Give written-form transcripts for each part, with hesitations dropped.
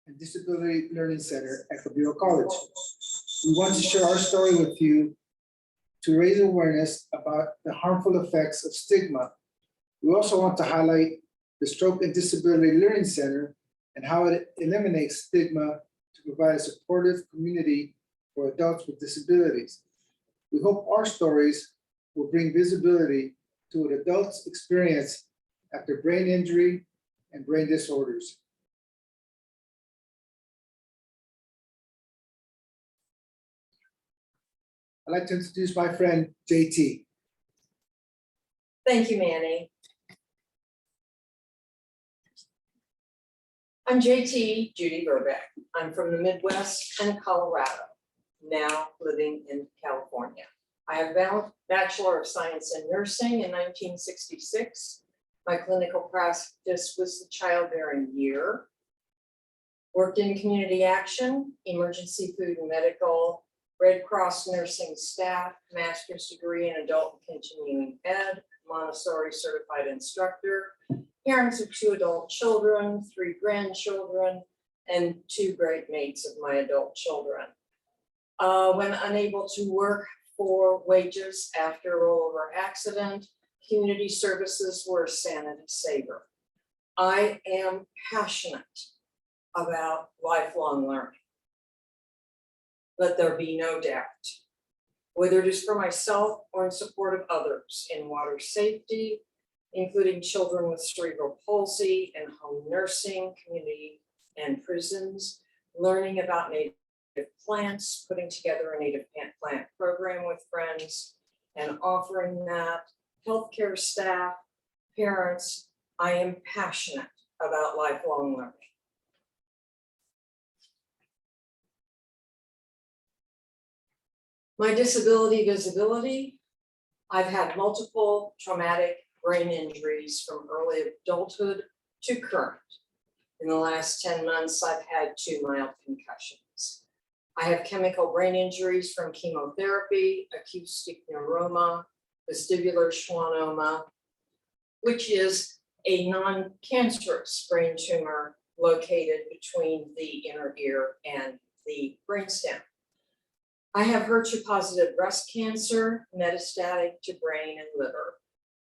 and Disability Learning Center at Cabrillo College. We want to share our story with you to raise awareness about the harmful effects of stigma. We also want to highlight the Stroke and Disability Learning Center and how it eliminates stigma to provide a supportive community for adults with disabilities. We hope our stories will bring visibility to what adults experience after brain injury and brain disorders. I'd like to introduce my friend, JT. Thank you, Manny. I'm JT Judy Burbeck. I'm from the Midwest and Colorado, now living in California. I have a Bachelor of Science in Nursing in 1966. My clinical practice was the childbearing year. Worked in community action, emergency food and medical, Red Cross nursing staff, master's degree in adult continuing ed, Montessori certified instructor, parents of 2 adult children, 3 grandchildren, and 2 great mates of my adult children. When unable to work for wages after a rollover accident, community services were a sanity saver. I am passionate about lifelong learning. Let there be no doubt, whether it is for myself or in support of others in water safety, including children with cerebral palsy and home nursing, community and prisons, learning about native plants, putting together a native plant program with friends, and offering that, healthcare staff, parents, I am passionate about lifelong learning. My disability visibility, I've had multiple traumatic brain injuries from early adulthood to current. In the last 10 months, I've had 2 mild concussions. I have chemical brain injuries from chemotherapy, acoustic neuroma, vestibular schwannoma, which is a non-cancerous brain tumor located between the inner ear and the brainstem. I have HER2-positive breast cancer, metastatic to brain and liver,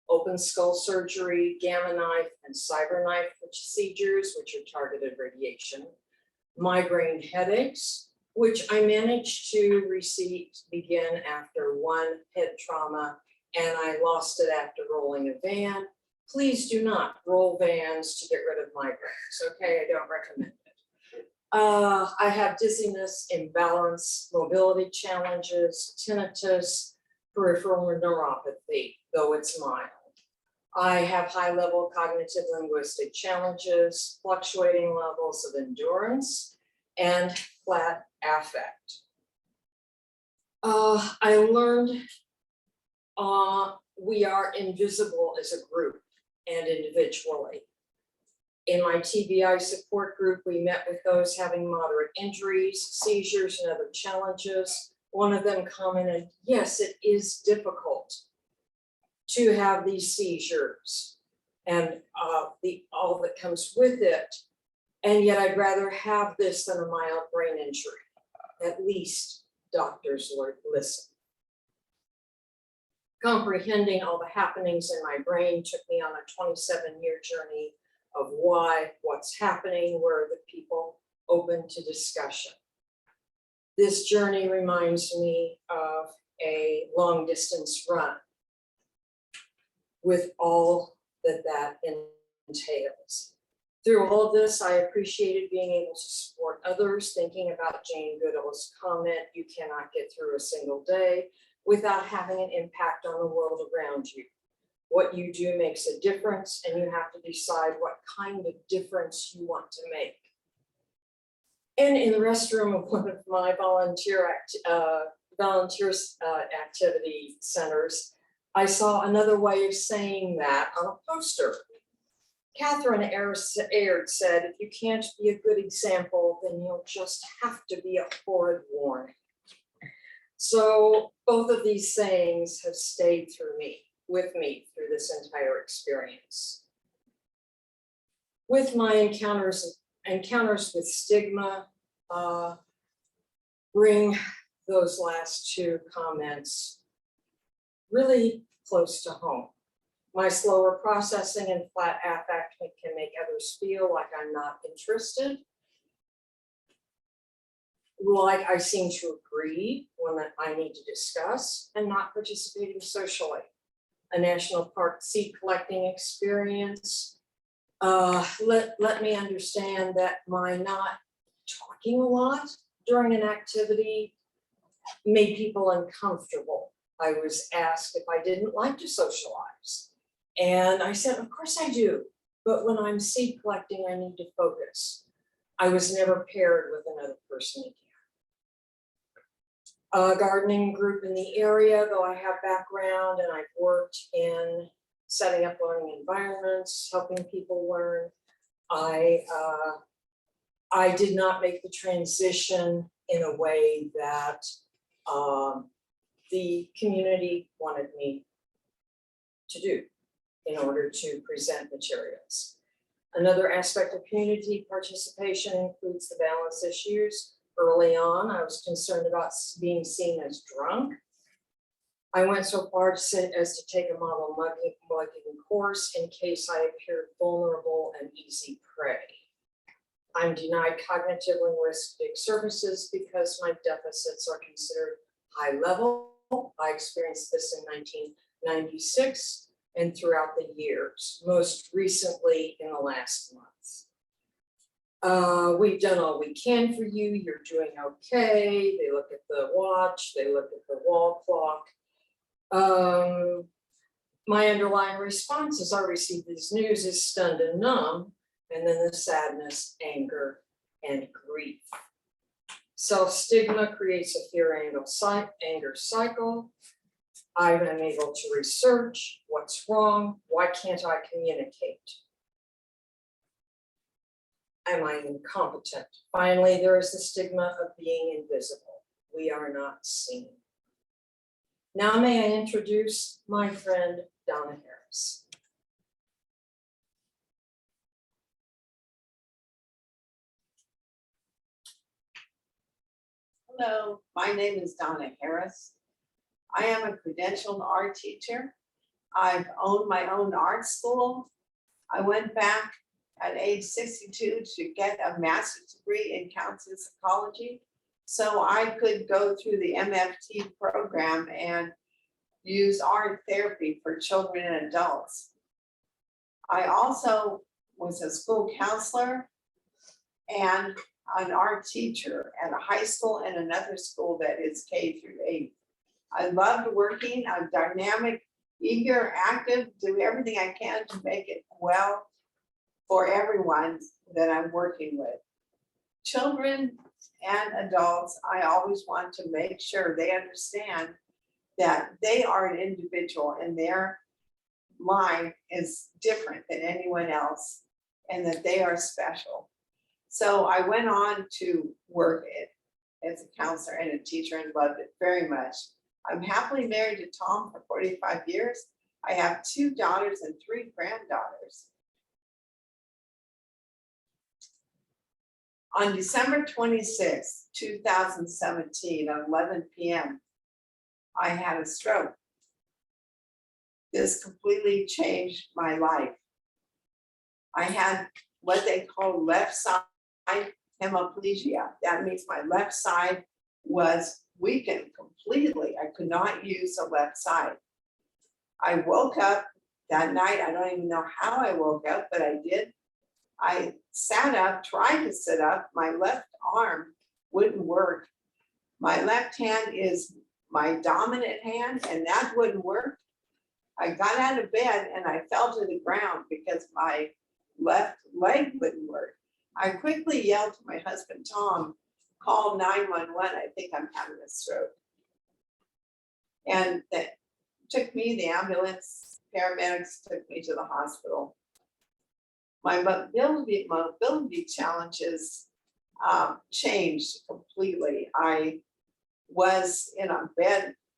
open skull surgery, gamma knife and cyber knife procedures, which are targeted radiation, migraine headaches, which I managed to begin after 1 head trauma, and I lost it after rolling a van. Please do not roll vans to get rid of migraines, okay? I don't recommend it. I have dizziness, imbalance, mobility challenges, tinnitus, peripheral neuropathy, though it's mild. I have high-level cognitive linguistic challenges, fluctuating levels of endurance, and flat affect. I learned we are invisible as a group and individually. In my TBI support group, we met with those having moderate injuries, seizures, and other challenges. One of them commented, yes, it is difficult to have these seizures and all that comes with it. And yet I'd rather have this than a mild brain injury. At least doctors listen. Comprehending all the happenings in my brain took me on a 27-year journey of why, what's happening, where are the people open to discussion. This journey reminds me of a long distance run with all that entails. Through all of this, I appreciated being able to support others, thinking about Jane Goodall's comment, you cannot get through a single day without having an impact on the world around you. What you do makes a difference, and you have to decide what kind of difference you want to make. And in the restroom of one of my activity centers, I saw another way of saying that on a poster. Catherine Aird said, if you can't be a good example, then you'll just have to be a horrid warning. So both of these sayings have stayed with me through this entire experience. With my encounters encounters with stigma bring those last two comments really close to home. My slower processing and flat affect can make others feel like I'm not interested, like I seem to agree when I need to discuss, and not participating socially. A national park seed collecting experience let me understand that my not talking a lot during an activity made people uncomfortable. I was asked if I didn't like to socialize. And I said, of course I do, but when I'm seed collecting, I need to focus. I was never paired with another person again. A gardening group in the area, though I have background and I've worked in setting up learning environments, helping people learn. I did not make the transition in a way that the community wanted me to do in order to present materials. Another aspect of community participation includes the balance issues. Early on, I was concerned about being seen as drunk. I went so far as to take a model mugging course in case I appeared vulnerable and easy prey. I'm denied cognitive linguistic services because my deficits are considered high level. I experienced this in 1996 and throughout the years, most recently in the last month. We've done all we can for you. You're doing okay. They look at the watch. They look at the wall clock. My underlying response as I received this news is stunned and numb, and then the sadness, anger, and grief. Self-stigma creates a fear-anger cycle. I'm unable to research what's wrong. Why can't I communicate? Am I incompetent? Finally, there is the stigma of being invisible. We are not seen. Now may I introduce my friend, Donna Harris. Hello, my name is Donna Harris. I am a credentialed art teacher. I've owned my own art school. I went back at age 62 to get a master's degree in counseling psychology, so I could go through the MFT program and use art therapy for children and adults. I also was a school counselor and an art teacher at a high school and another school that is K-8. I loved working. I'm dynamic, eager, active, do everything I can to make it well for everyone that I'm working with. Children and adults, I always want to make sure they understand that they are an individual and their life is different than anyone else and that they are special. So I went on to work as a counselor and a teacher and loved it very much. I'm happily married to Tom for 45 years. I have 2 daughters and 3 granddaughters. On December 26, 2017, at 11 p.m., I had a stroke. This completely changed my life. I had what they call left side hemiplegia. That means my left side was weakened completely. I could not use the left side. I woke up that night. I don't even know how I woke up, but I did. I sat up, tried to sit up. My left arm wouldn't work. My left hand is my dominant hand, and that wouldn't work. I got out of bed and I fell to the ground because my left leg wouldn't work. I quickly yelled to my husband, Tom, call 911. I think I'm having a stroke. And that took me, the ambulance, paramedics took me to the hospital. My mobility challenges changed completely. I was in a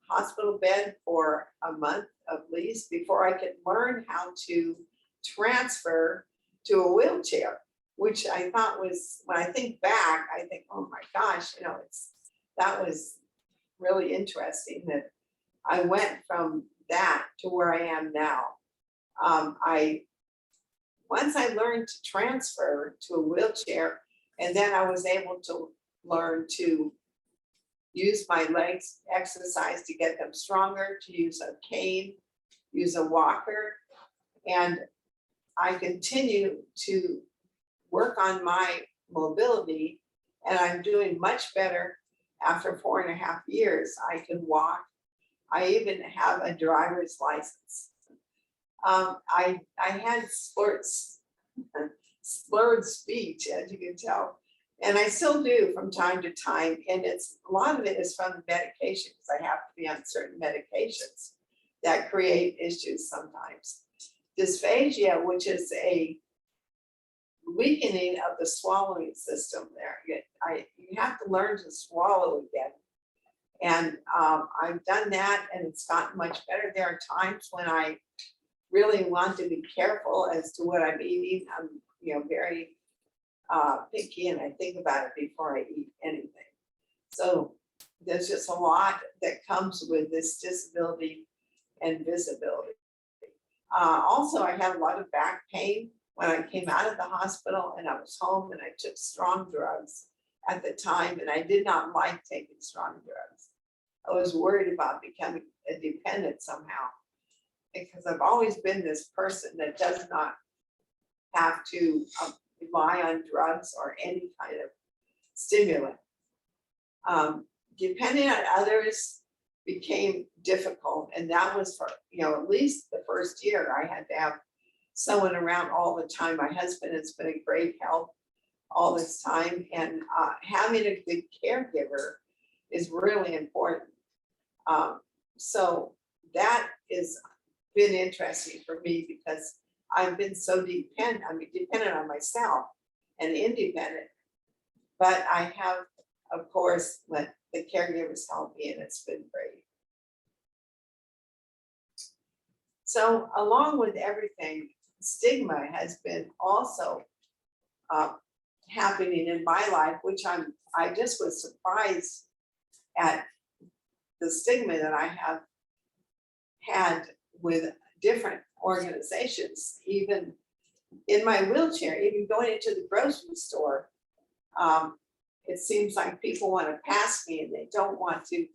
hospital bed for a month at least before I could learn how to transfer to a wheelchair. which I thought was, when I think back, I think, oh my gosh, that was really interesting that I went from that to where I am now. Once I learned to transfer to a wheelchair, and then I was able to learn to use my legs, exercise to get them stronger, to use a cane, use a walker. And I continue to work on my mobility, and I'm doing much better after 4.5 years. I can walk. I even have a driver's license. I had slurred speech, as you can tell, and I still do from time to time. And a lot of it is from the medication, because I have to be on certain medications that create issues sometimes. Dysphagia, which is a weakening of the swallowing system there. You have to learn to swallow again. And I've done that, and it's gotten much better. There are times when I really want to be careful as to what I'm eating. I'm, very picky, and I think about it before I eat anything. So there's just a lot that comes with this disability and visibility. Also, I had a lot of back pain when I came out of the hospital, and I was home, and I took strong drugs at the time, and I did not like taking strong drugs. I was worried about becoming a dependent somehow, because I've always been this person that does not have to rely on drugs or any kind of stimulant. Depending on others became difficult, and that was for at least the first year. I had to have someone around all the time. My husband has been a great help all this time, and having a good caregiver is really important. So that has been interesting for me, because I've been so dependent on myself and independent, but I have, of course, let the caregivers help me, and it's been great. So along with everything, stigma has been also happening in my life, which I just was surprised at the stigma that I have had with different organizations, even in my wheelchair, even going into the grocery store. It seems like people want to pass me, and they don't want to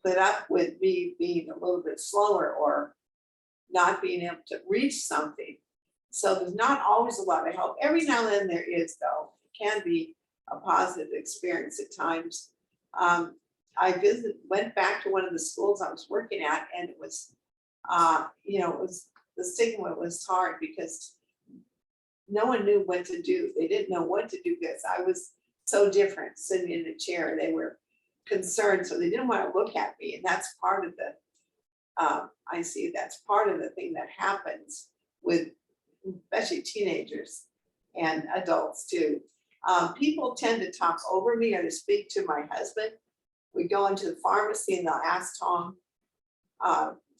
put up with me being a little bit slower or not being able to reach something. So there's not always a lot of help. Every now and then there is, though. It can be a positive experience at times. I went back to one of the schools I was working at, and it was, the stigma was hard, because no one knew what to do. They didn't know what to do, because I was so different sitting in a chair. They were concerned, so they didn't want to look at me. And that's part of the, I see that's part of the thing that happens with especially teenagers and adults too. People tend to talk over me or to speak to my husband. We go into the pharmacy and they'll ask Tom,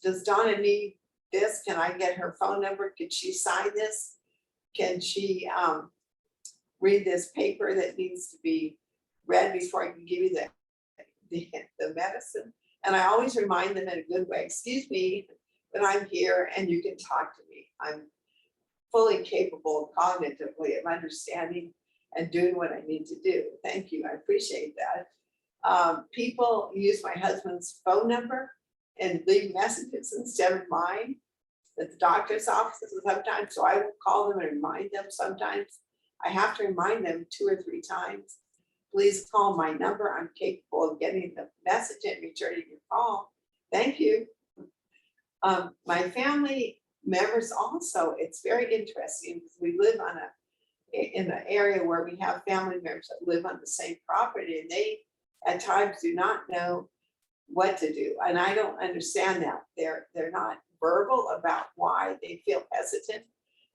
does Donna need this? Can I get her phone number? Can she sign this? Can she read this paper that needs to be read before I can give you the medicine? And I always remind them in a good way, excuse me, but I'm here and you can talk to me. I'm fully capable cognitively of understanding and doing what I need to do. Thank you, I appreciate that. People use my husband's phone number and leave messages instead of mine at the doctor's offices sometimes, so I will call them and remind them. Sometimes I have to remind them 2 or 3 times. Please call my number. I'm capable of getting the message and returning your call. Thank you. My family members also, it's very interesting because we live in an area where we have family members that live on the same property, and they at times do not know what to do. And I don't understand that. They're not verbal about why they feel hesitant.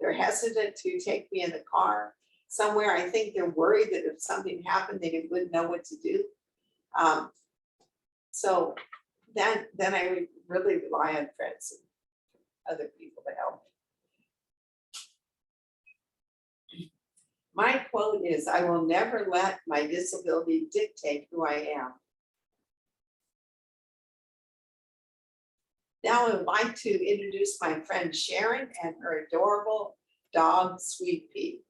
They're hesitant to take me in the car somewhere. I think they're worried that if something happened, they wouldn't know what to do. So then I really rely on friends and other people to help me. My quote is, "I will never let my disability dictate who I am." Now I would like to introduce my friend Sharon and her adorable dog, Sweet Pea.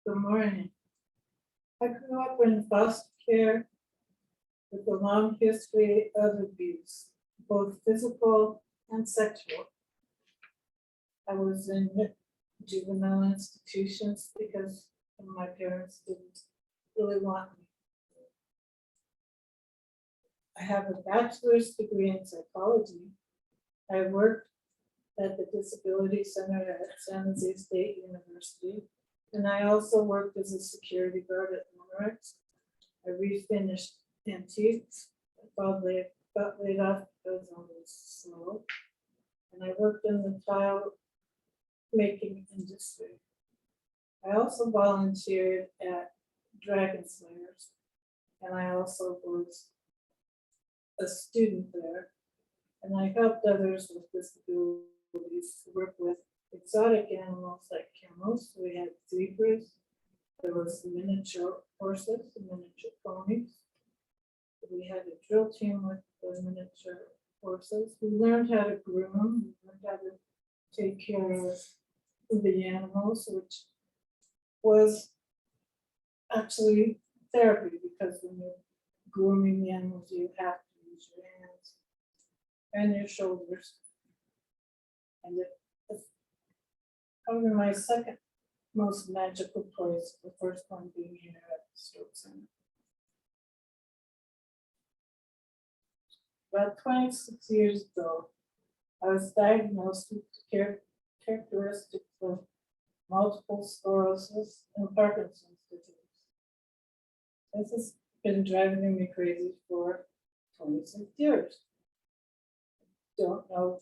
Good morning. I grew up in foster care with a long history of abuse, both physical and sexual. I was in juvenile institutions because my parents didn't really want me. I have a bachelor's degree in psychology. I worked at the Disability Center at San Jose State University, and I also worked as a security guard at Monarchs. I refinished antiques, got laid off because I was slow, and I worked in the tile making industry. I also volunteered at Dragon Slayers, and I also was a student there, and I helped others with disabilities to work with exotic animals like camels. We had zebras, there was miniature horses, miniature ponies. We had a drill team with the miniature horses. We learned how to groom, we learned how to take care of the animals, which was actually therapy, because when you're grooming the animals, you have to use your hands and your shoulders. And it's probably my second most magical place, the first one being here at the Stroke Center. About 26 years ago, I was diagnosed with characteristics of multiple sclerosis and Parkinson's disease. This has been driving me crazy for 26 years. Don't know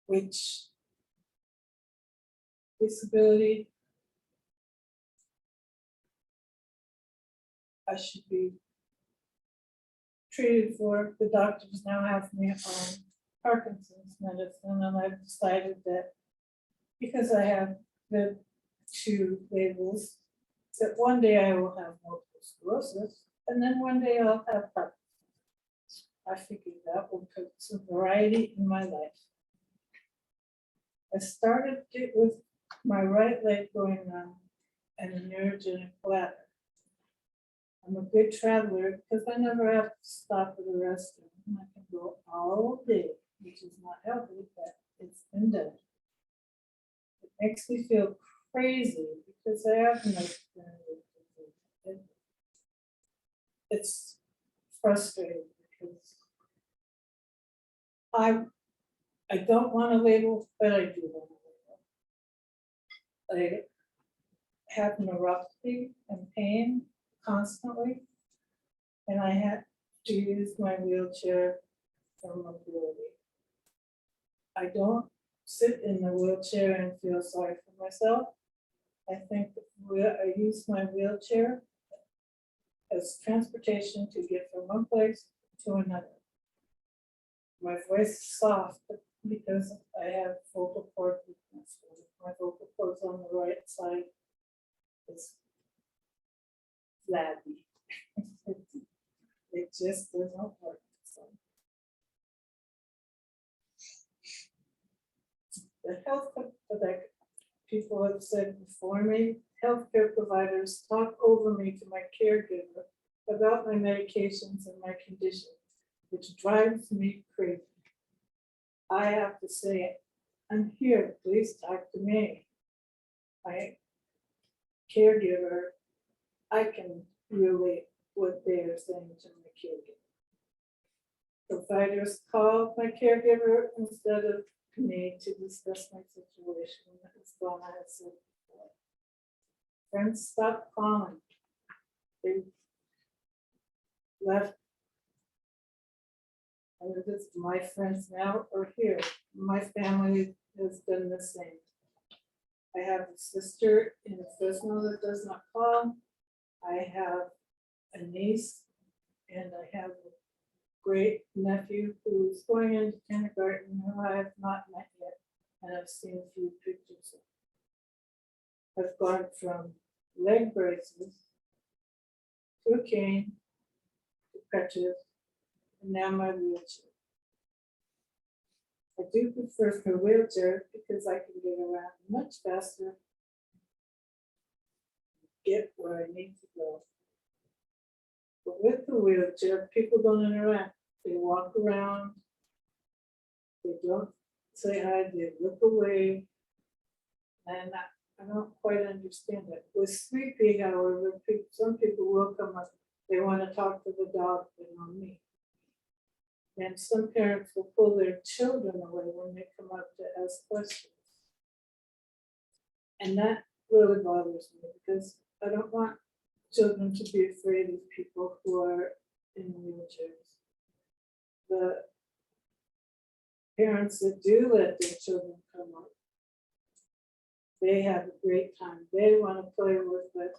which disability I should be treated for. The doctors now have me on Parkinson's medicine, and I've decided that because I have the two labels, that one day I will have multiple sclerosis, and then one day I'll have Parkinson's. I figured that will put some variety in my life. I started it with my right leg going numb and a neurogenic bladder. I'm a good traveler because I never have to stop at a restaurant. I can go all day, which is not healthy, but it's been done. It makes me feel crazy because I have no experience. It's frustrating because I don't want to label, but I do want to label. I have neuropathy and pain constantly, and I had to use my wheelchair for mobility. I don't sit in the wheelchair and feel sorry for myself. I think I use my wheelchair as transportation to get from one place to another. My voice is soft because I have vocal cord weakness. My vocal cords on the right side is flabby. It just doesn't work. So. The health that people have said before me, healthcare providers talk over me to my caregiver about my medications and my condition, which drives me crazy. I have to say, I'm here, please talk to me. My caregiver, I can relate what they are saying to my caregiver. Providers call my caregiver instead of me to discuss my situation. As Donna has said before. Friends stop calling. They left. Whether it's my friends now or here, my family has done the same. I have a sister in Fresno that does not call. I have a niece, and I have a great nephew who's going into kindergarten who I have not met yet. I've seen a few pictures. I've gone from leg braces to a cane, to crutches, and now my wheelchair. I do prefer the wheelchair because I can get around much faster, get where I need to go. But with the wheelchair, people don't interact. They walk around, they don't say hi, they look away. And I don't quite understand it. With Sleepy, however, some people will come up, they want to talk to the dog, but not me. And some parents will pull their children away when they come up to ask questions. And that really bothers me because I don't want children to be afraid of people who are in wheelchairs. The parents that do let their children come up, they have a great time. They want to play with the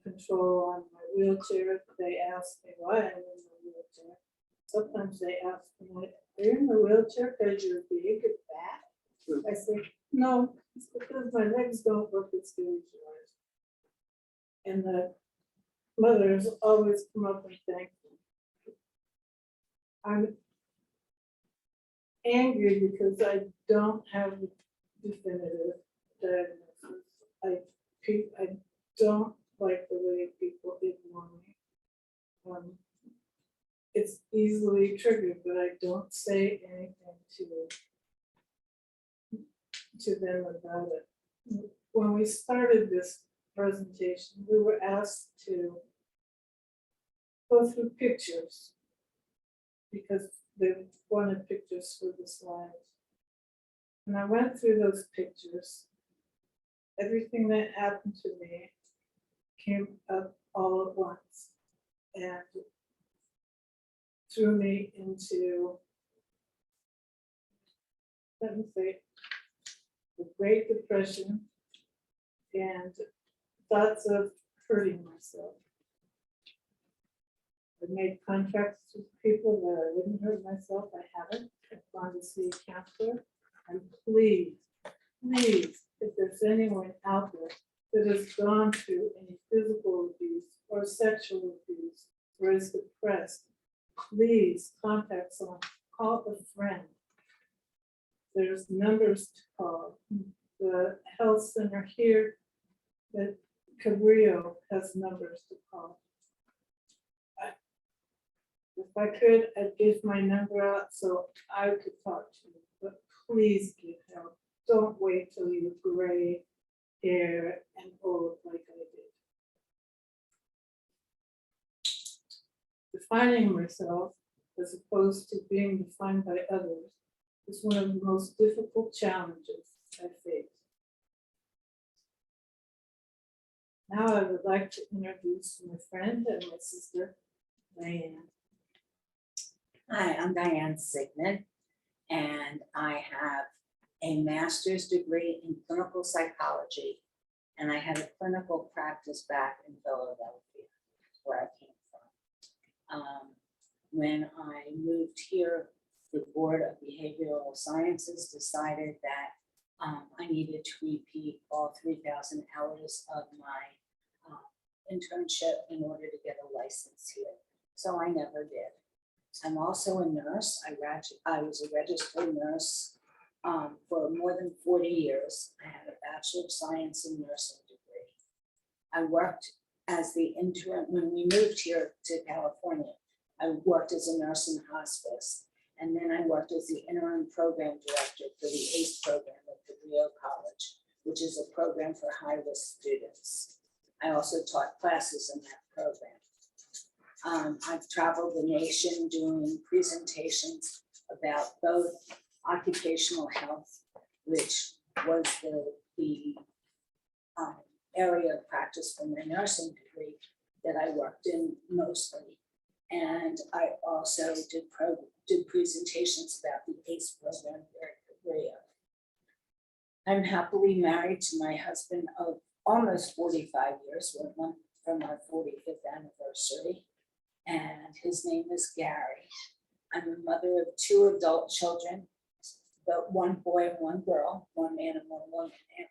control on my wheelchair. They ask me why I'm in the wheelchair. Sometimes they ask me, are you in the wheelchair because you're big and fat? I say, no, it's because my legs don't work as good as yours. And the mothers always come up and thank me. I'm angry because I don't have a definitive diagnosis. I don't like the way people ignore me. It's easily triggered, but I don't say anything to them about it. When we started this presentation, we were asked to go through pictures because they wanted pictures for the slides. And I went through those pictures. Everything that happened to me came up all at once and threw me into, let me say, the Great Depression and thoughts of hurting myself. I made contracts with people that I wouldn't hurt myself. I haven't. I've gone to see a counselor. And please, if there's anyone out there that has gone through any physical abuse or sexual abuse or is depressed, please contact someone, call a friend. There's numbers to call. The health center here at Cabrillo has numbers to call. If I could, I'd give my number out so I could talk to you, but please get help. Don't wait till you're gray hair and old like I did. Defining myself as opposed to being defined by others is one of the most difficult challenges I face. Now I would like to introduce my friend and my sister, Diane. Hi, I'm Diane Sigmund, and I have a master's degree in clinical psychology, and I had a clinical practice back in Philadelphia, where I came from. When I moved here, the Board of Behavioral Sciences decided that I needed to repeat all 3,000 hours of my internship in order to get a license here. So I never did. I'm also a nurse. I was a registered nurse for more than 40 years. I had a Bachelor of Science in Nursing degree. I worked as the interim, when we moved here to California, I worked as a nurse in hospice. And then I worked as the interim program director for the ACE program at Cabrillo College, which is a program for high-risk students. I also taught classes in that program. I've traveled the nation doing presentations about both occupational health, which was the area of practice for my nursing degree that I worked in mostly. And I also did presentations about the ACE program here at Cabrillo. I'm happily married to my husband of almost 45 years. We're from our 45th anniversary. And his name is Gary. I'm a mother of 2 adult children, but one boy and one girl, one man and one woman now.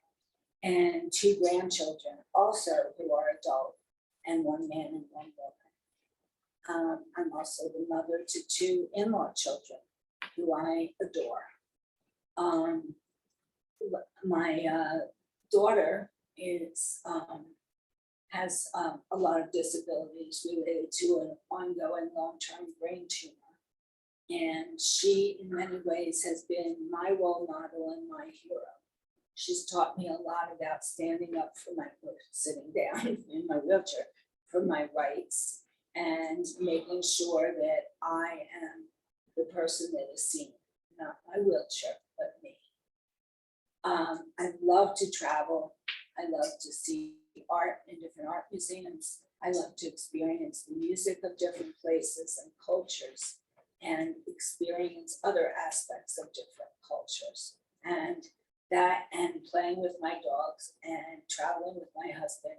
And 2 grandchildren also who are adult, and one man and one woman. I'm also the mother to 2 in-law children who I adore. My daughter has a lot of disabilities related to an ongoing long-term brain tumor. And she, in many ways, has been my role model and my hero. She's taught me a lot about standing up for or sitting down in my wheelchair, for my rights, and making sure that I am the person that is seen, not my wheelchair, but me. I love to travel. I love to see art in different art museums. I love to experience the music of different places and cultures, and experience other aspects of different cultures. And that, and playing with my dogs and traveling with my husband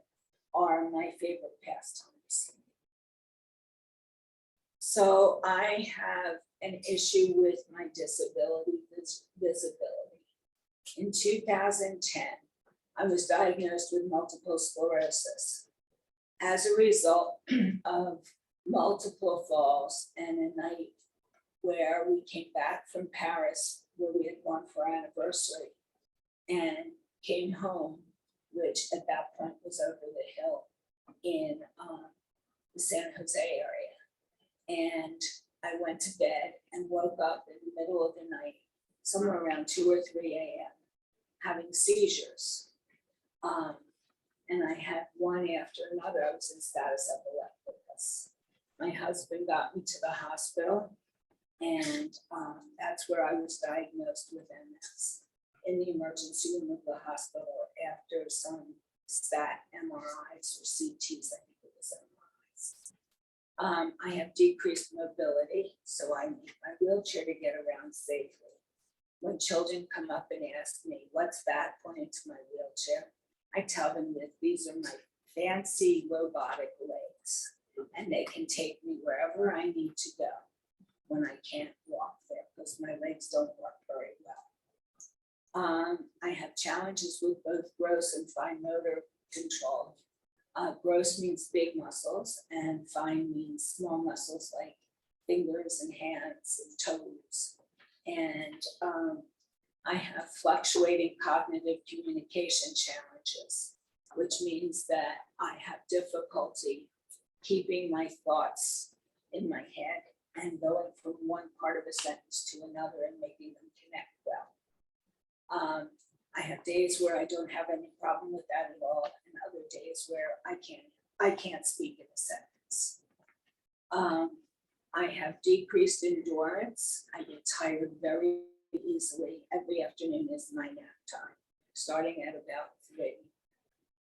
are my favorite pastimes. So I have an issue with my disability, visibility. In 2010, I was diagnosed with multiple sclerosis as a result of multiple falls and a night where we came back from Paris, where we had gone for our anniversary, and came home, which at that point was over the hill in the San Jose area. And I went to bed and woke up in the middle of the night, somewhere around 2 or 3 a.m., having seizures. And I had one after another. I was in status epilepticus. My husband got me to the hospital, and that's where I was diagnosed with MS in the emergency room of the hospital after some stat MRIs or CTs, I think it was MRIs. I have decreased mobility, so I need my wheelchair to get around safely. When children come up and ask me, what's that, pointing to my wheelchair, I tell them that these are my fancy robotic legs, and they can take me wherever I need to go when I can't walk there, because my legs don't work very well. I have challenges with both gross and fine motor control. Gross means big muscles, and fine means small muscles like fingers and hands and toes. And I have fluctuating cognitive communication challenges, which means that I have difficulty keeping my thoughts in my head and going from one part of a sentence to another and making them connect well. I have days where I don't have any problem with that at all, and other days where I can't speak in a sentence. I have decreased endurance. I get tired very easily. Every afternoon is my nap time. Starting at about 3,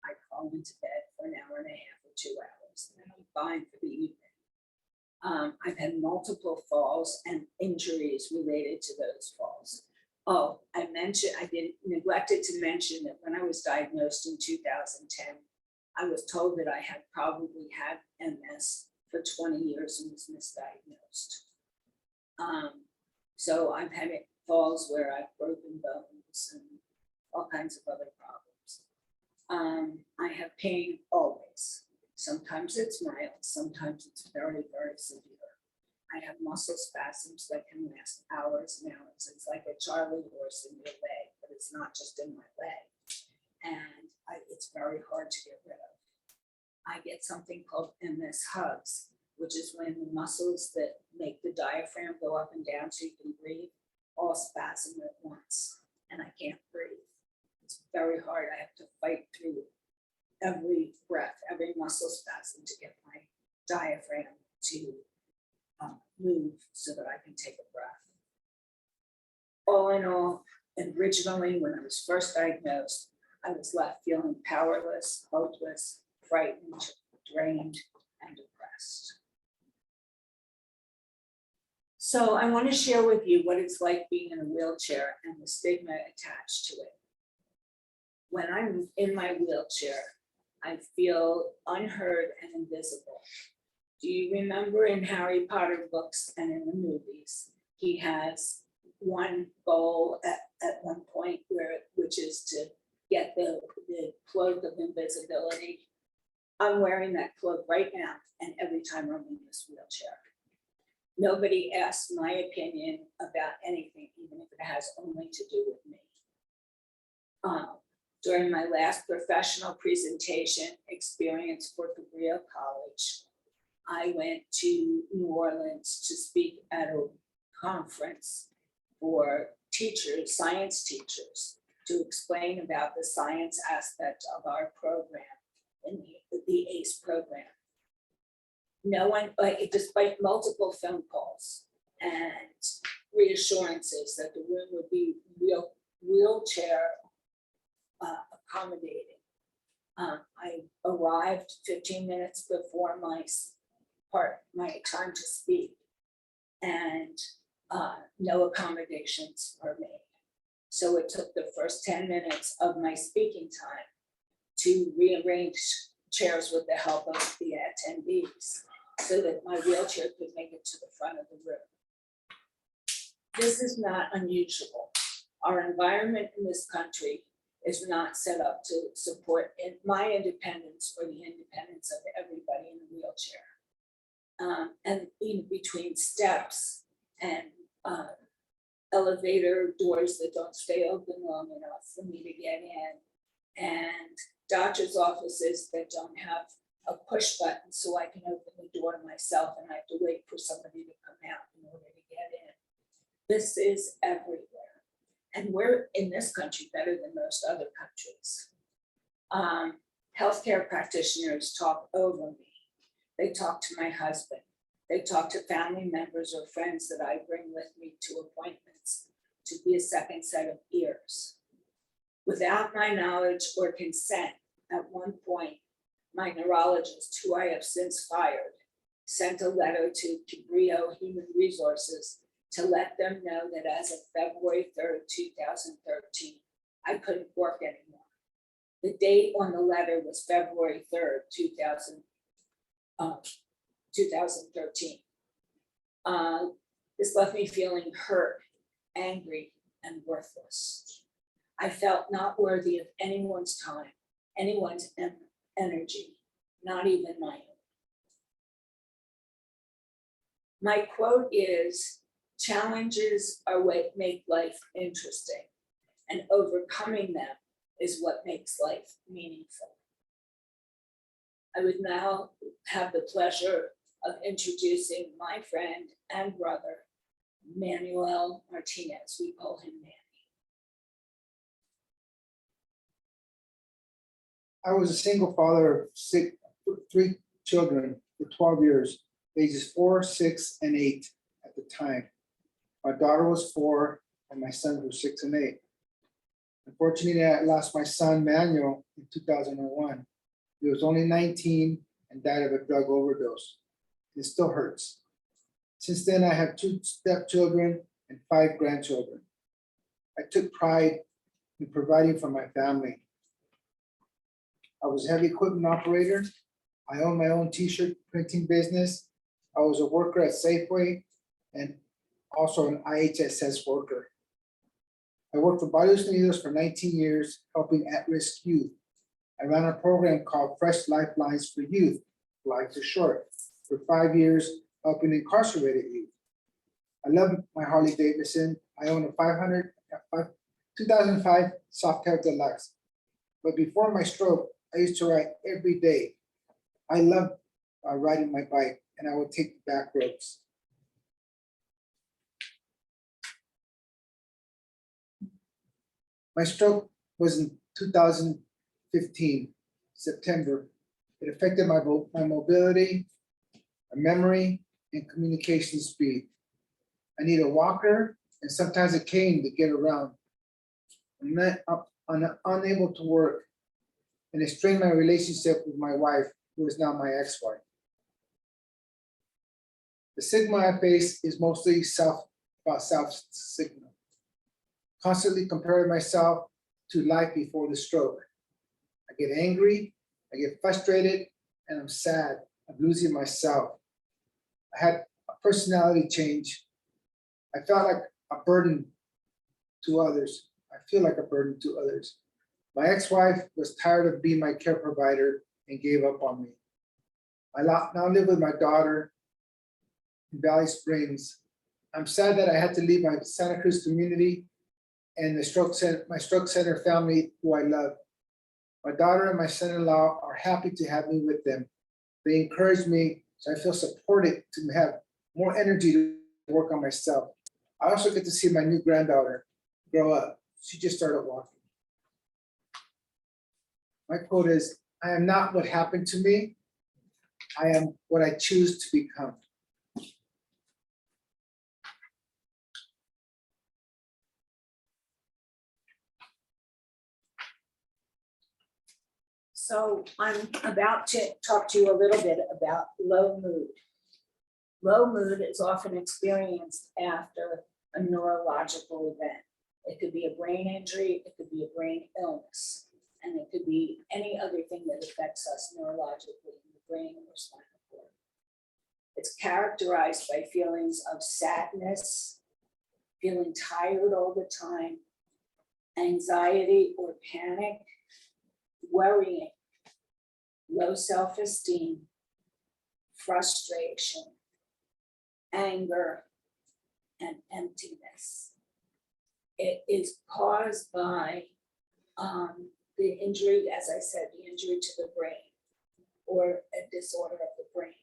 I crawl into bed for an hour and a half or 2 hours, and then I'm fine for the evening. I've had multiple falls and injuries related to those falls. Oh, I neglected to mention that when I was diagnosed in 2010, I was told that I had probably had MS for 20 years and was misdiagnosed. So I've had falls where I've broken bones and all kinds of other problems. I have pain always. Sometimes it's mild, sometimes it's very, very severe. I have muscle spasms that can last hours and hours. It's like a Charlie horse in your leg, but it's not just in my leg. And it's very hard to get rid of. I get something called MS hugs, which is when the muscles that make the diaphragm go up and down so you can breathe all spasm at once, and I can't breathe. It's very hard. I have to fight through every breath, every muscle spasm to get my diaphragm to move so that I can take a breath. All in all, originally when I was first diagnosed, I was left feeling powerless, hopeless, frightened, drained, and depressed. So I want to share with you what it's like being in a wheelchair and the stigma attached to it. When I'm in my wheelchair, I feel unheard and invisible. Do you remember in Harry Potter books and in the movies, he has one goal at one point which is to get the cloak of invisibility. I'm wearing that cloak right now, and every time I'm in this wheelchair. Nobody asks my opinion about anything, even if it has only to do with me. During my last professional presentation experience for Cabrillo College, I went to New Orleans to speak at a conference for teachers, science teachers, to explain about the science aspect of our program in the ACE program. No one, despite multiple phone calls and reassurances that the room would be wheelchair accommodating. I arrived 15 minutes before my time to speak, and no accommodations were made. So it took the first 10 minutes of my speaking time to rearrange chairs with the help of the attendees so that my wheelchair could make it to the front of the room. This is not unusual. Our environment in this country is not set up to support my independence or the independence of everybody in a wheelchair. And in between steps and elevator doors that don't stay open long enough for me to get in, and doctor's offices that don't have a push button so I can open the door myself and I have to wait for somebody to come out in order to get in. This is everywhere. And we're in this country better than most other countries. Healthcare practitioners talk over me. They talk to my husband. They talk to family members or friends that I bring with me to appointments to be a second set of ears. Without my knowledge or consent, at one point, my neurologist, who I have since fired, sent a letter to Cabrillo Human Resources to let them know that as of February 3rd, 2013, I couldn't work anymore. The date on the letter was February 3rd, 2013. This left me feeling hurt, angry, and worthless. I felt not worthy of anyone's time, anyone's energy, not even my own. My quote is, challenges are what make life interesting, and overcoming them is what makes life meaningful. I would now have the pleasure of introducing my friend and brother, Manuel Martinez. We call him Manny. I was a single father of three children for 12 years, ages 4, 6, and 8 at the time. My daughter was 4 and my sons were 6 and 8. Unfortunately, I lost my son Manuel in 2001. He was only 19 and died of a drug overdose. It still hurts. Since then, I have 2 stepchildren and 5 grandchildren. I took pride in providing for my family. I was a heavy equipment operator. I owned my own t-shirt printing business. I was a worker at Safeway and also an IHSS worker. I worked for Barrios Unidos for 19 years, helping at-risk youth. I ran a program called Fresh Lifelines for Youth, Life is Short, for 5 years, helping incarcerated youth. I love my Harley Davidson. I own a 2005 Softail Deluxe. But before my stroke, I used to ride every day. I love riding my bike, and I would take the back roads. My stroke was in 2015, September. It affected my mobility, my memory, and communication speed. I need a walker and sometimes a cane to get around. I'm unable to work, and it strained my relationship with my wife, who is now my ex-wife. The stigma I face is mostly self-stigma. Constantly comparing myself to life before the stroke. I get angry, I get frustrated, and I'm sad. I'm losing myself. I had a personality change. I felt like a burden to others. I feel like a burden to others. My ex-wife was tired of being my care provider and gave up on me. I now live with my daughter in Valley Springs. I'm sad that I had to leave my Santa Cruz community and my stroke center family who I love. My daughter and my son-in-law are happy to have me with them. They encourage me, so I feel supported to have more energy to work on myself. I also get to see my new granddaughter grow up. She just started walking. My quote is, I am not what happened to me. I am what I choose to become. So I'm about to talk to you a little bit about low mood. Low mood is often experienced after a neurological event. It could be a brain injury, it could be a brain illness, and it could be any other thing that affects us neurologically in the brain or spinal cord. It's characterized by feelings of sadness, feeling tired all the time, anxiety or panic, worrying, low self-esteem, frustration, anger, and emptiness. It is caused by the injury, as I said, the injury to the brain or a disorder of the brain.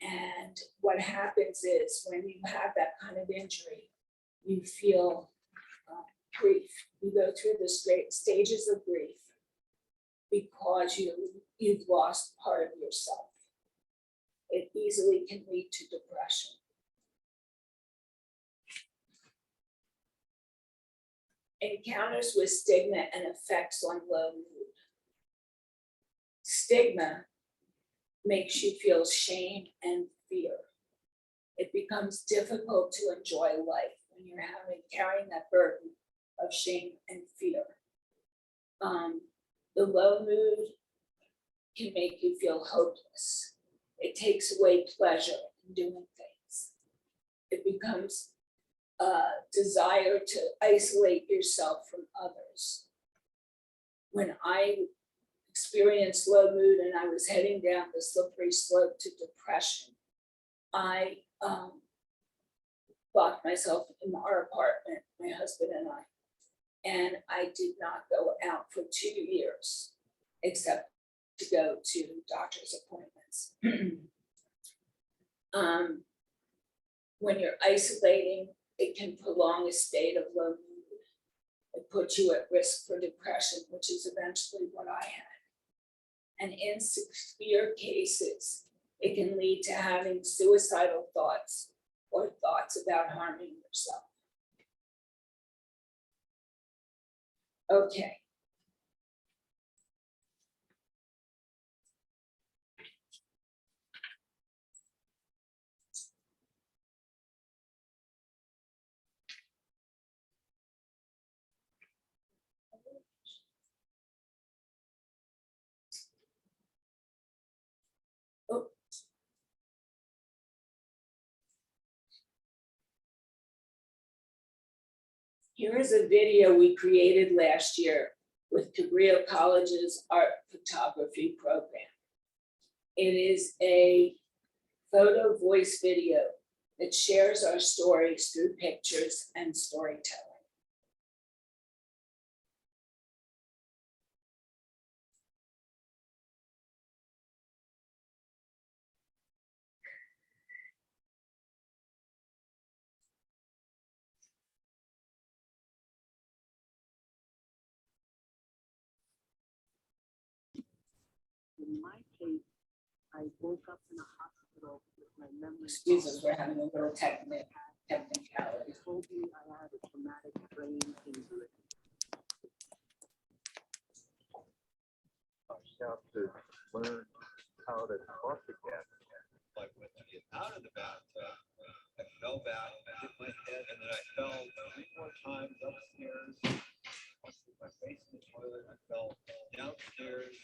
And what happens is when you have that kind of injury, you feel grief. You go through the stages of grief because you've lost part of yourself. It easily can lead to depression. Encounters with stigma and effects on low mood. Stigma makes you feel shame and fear. It becomes difficult to enjoy life when you're carrying that burden of shame and fear. The low mood can make you feel hopeless. It takes away pleasure in doing things. It becomes a desire to isolate yourself from others. When I experienced low mood and I was heading down the slippery slope to depression, I locked myself in our apartment, my husband and I did not go out for 2 years, except to go to doctor's appointments. When you're isolating, it can prolong a state of low mood. It puts you at risk for depression, which is eventually what I had. And in severe cases, it can lead to having suicidal thoughts or thoughts about harming yourself. Okay. Oh. Here is a video we created last year with Cabrillo College's art photography program. It is a photo voice video that shares our stories through pictures and storytelling. In my case, I woke up in a hospital with my memory. Excuse us, we're having a little technicality. They told me I had a traumatic brain injury. I have to learn how to talk again. Like when I get out of the bathtub, I fell back, hit my head, and then I fell 3 more times upstairs. My face in the toilet, I fell downstairs,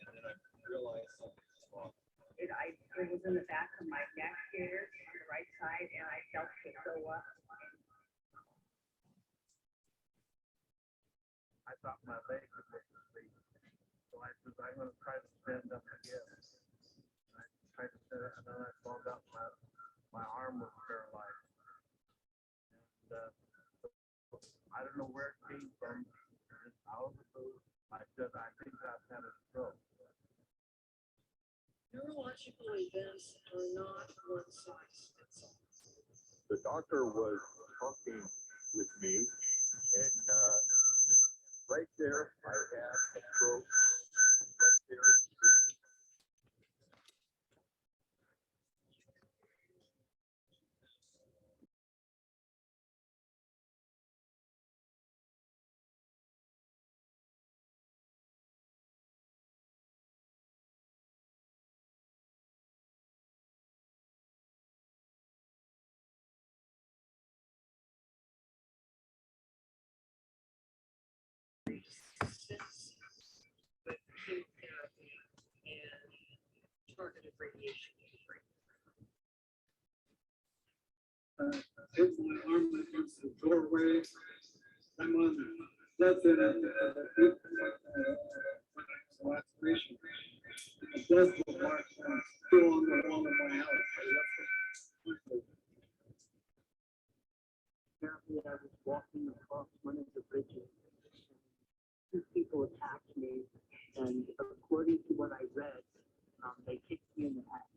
and then I realized something was wrong. It was in the back of my neck here on the right side, and I felt it go up. thought my leg would make me sleep. So I said, I'm gonna try to stand up again. I tried to stand up, and then I found out my arm was paralyzed. And I don't know where it came from. Just out of the blue, I said, I think I've had a stroke. Neurological events are not one size fits all. The doctor was talking with me, and right there, I had a stroke. Right there. With chemotherapy and targeted radiation. Hit my arm against the doorway. I'm on the left end of the hip, laceration. The blood was still on the wall of my house. Apparently, I was walking across one of the bridges. Two people attacked me, and according to what I read, they kicked me in the head.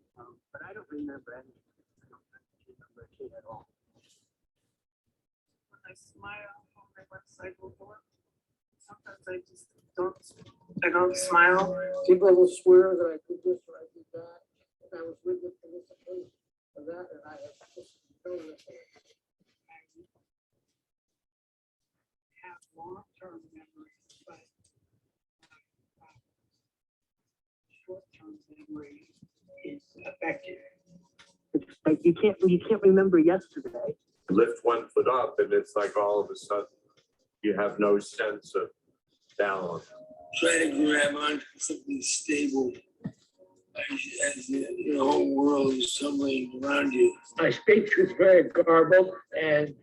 But I don't remember anything. I don't remember it at all. When I smile on my left side will go up. Sometimes I just don't smile. People will swear that I did this or I did that. And I was with the police and that, and I have just no recollection. I have long-term memory, but short-term memory is affected. It's like you can't remember yesterday. Lift one foot up and it's like all of a sudden you have no sense of balance. Try to grab onto something stable as the whole world is tumbling around you. My speech was very garbled and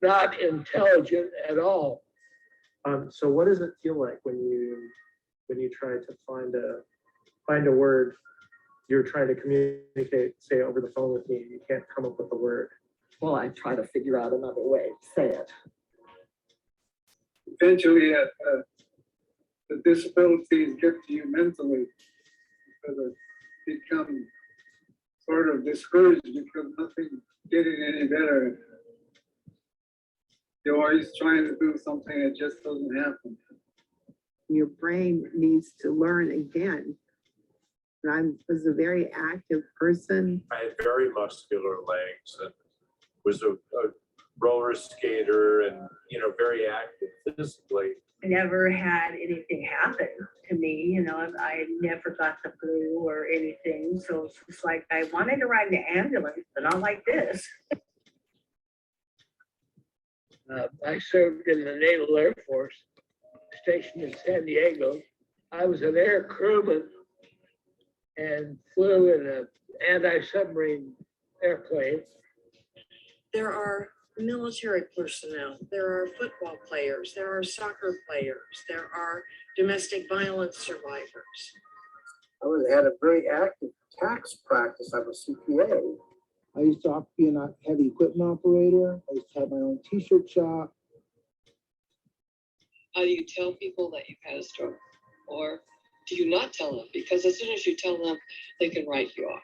not intelligent at all. So what does it feel like when you try to find a word? You're trying to communicate, say, over the phone with me, and you can't come up with a word. Well, I try to figure out another way to say it. Eventually, the disabilities get to you mentally because you become sort of discouraged because nothing's getting any better. You're always trying to do something that just doesn't happen. Your brain needs to learn again. And I was a very active person. I had very muscular legs and was a roller skater and, very active physically. I never had anything happen to me, I never got the flu or anything. So it's just like I wanted to ride an ambulance, but not like this. I served in the Naval Air Force, stationed in San Diego. I was an air crewman and flew in an anti-submarine airplane. There are military personnel, there are football players, there are soccer players, there are domestic violence survivors. I had a very active tax practice. I'm a CPA. I used to be a heavy equipment operator. I used to have my own t-shirt shop. How do you tell people that you've had a stroke? Or do you not tell them? Because as soon as you tell them, they can write you off.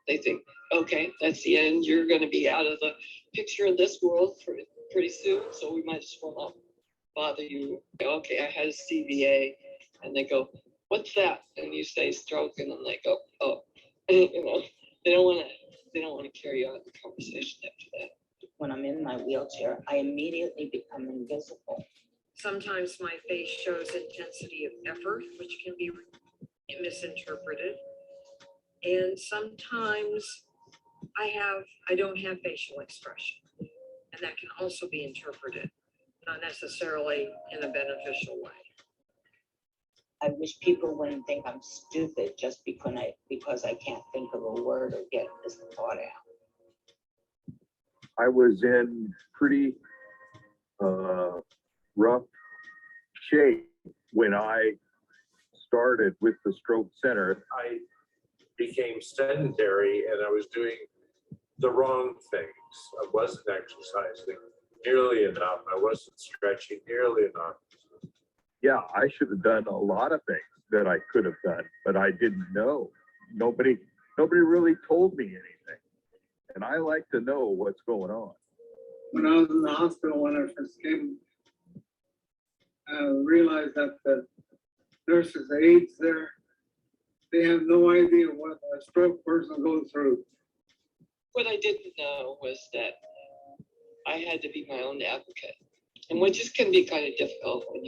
They think, okay, that's the end. You're going to be out of the picture in this world pretty soon, so we might as well not bother you. Okay, I had a CVA, and they go, what's that? And you say stroke, and then they go, oh, they don't want to carry on the conversation after that. When I'm in my wheelchair, I immediately become invisible. Sometimes my face shows intensity of effort, which can be misinterpreted. And sometimes I don't have facial expression, and that can also be interpreted, not necessarily in a beneficial way. I wish people wouldn't think I'm stupid just because I can't think of a word or get this thought out. I was in pretty rough shape when I started with the stroke center. I became sedentary and I was doing the wrong things. I wasn't exercising nearly enough. I wasn't stretching nearly enough. Yeah, I should have done a lot of things that I could have done, but I didn't know. Nobody really told me anything. And I like to know what's going on. When I was in the hospital, when I first came, I realized that the nurses, aides there, they have no idea what a stroke person goes through. What I didn't know was that I had to be my own advocate, and which is can be kind of difficult when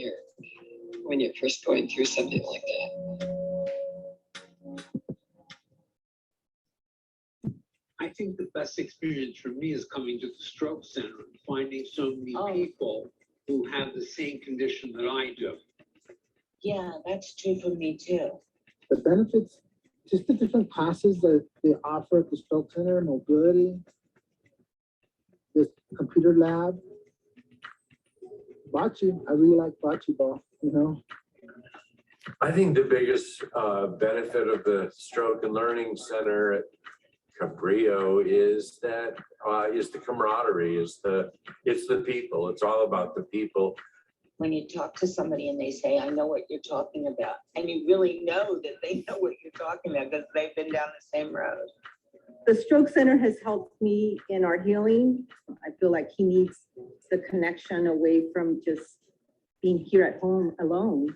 you're first going through something like that. I think the best experience for me is coming to the stroke center and finding so many people who have the same condition that I do. Yeah, that's true for me too. The benefits, just the different classes that they offer at the stroke center, mobility, this computer lab, bocce. I really like bocce ball, you know. I think the biggest benefit of the Stroke and Learning Center at Cabrillo is that is the camaraderie, it's the people. It's all about the people. When you talk to somebody and they say, I know what you're talking about, and you really know that they know what you're talking about because they've been down the same road. The Stroke Center has helped me in our healing. I feel like he needs the connection away from just being here at home alone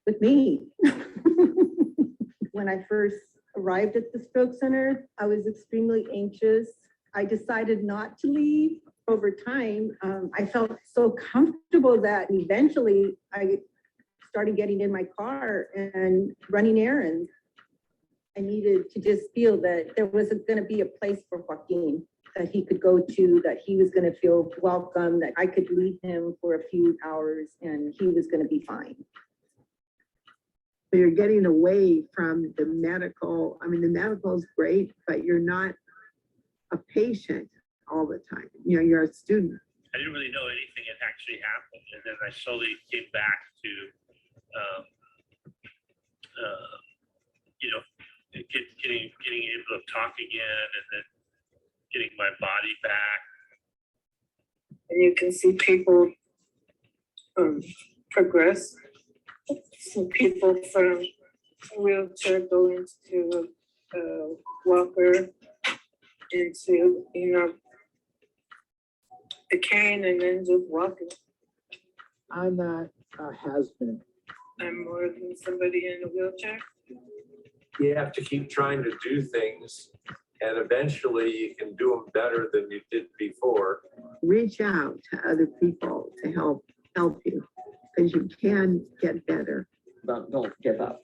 with me. When I first arrived at the Stroke Center, I was extremely anxious. I decided not to leave. Over time, I felt so comfortable that eventually I started getting in my car and running errands. I needed to just feel that there was going to be a place for Joaquin that he could go to, that he was going to feel welcome, that I could leave him for a few hours and he was going to be fine. So you're getting away from the medical. I mean, the medical is great, but you're not a patient all the time. You know, you're a student. I didn't really know anything had actually happened, and then I slowly came back to, getting able to talk again, and then getting my body back. And you can see people progress. Some people from wheelchair going to walker, into the cane, and then just walking. I'm not a has-been. I'm more than somebody in a wheelchair. You have to keep trying to do things, and eventually you can do them better than you did before. Reach out to other people to help you, because you can get better. But don't give up.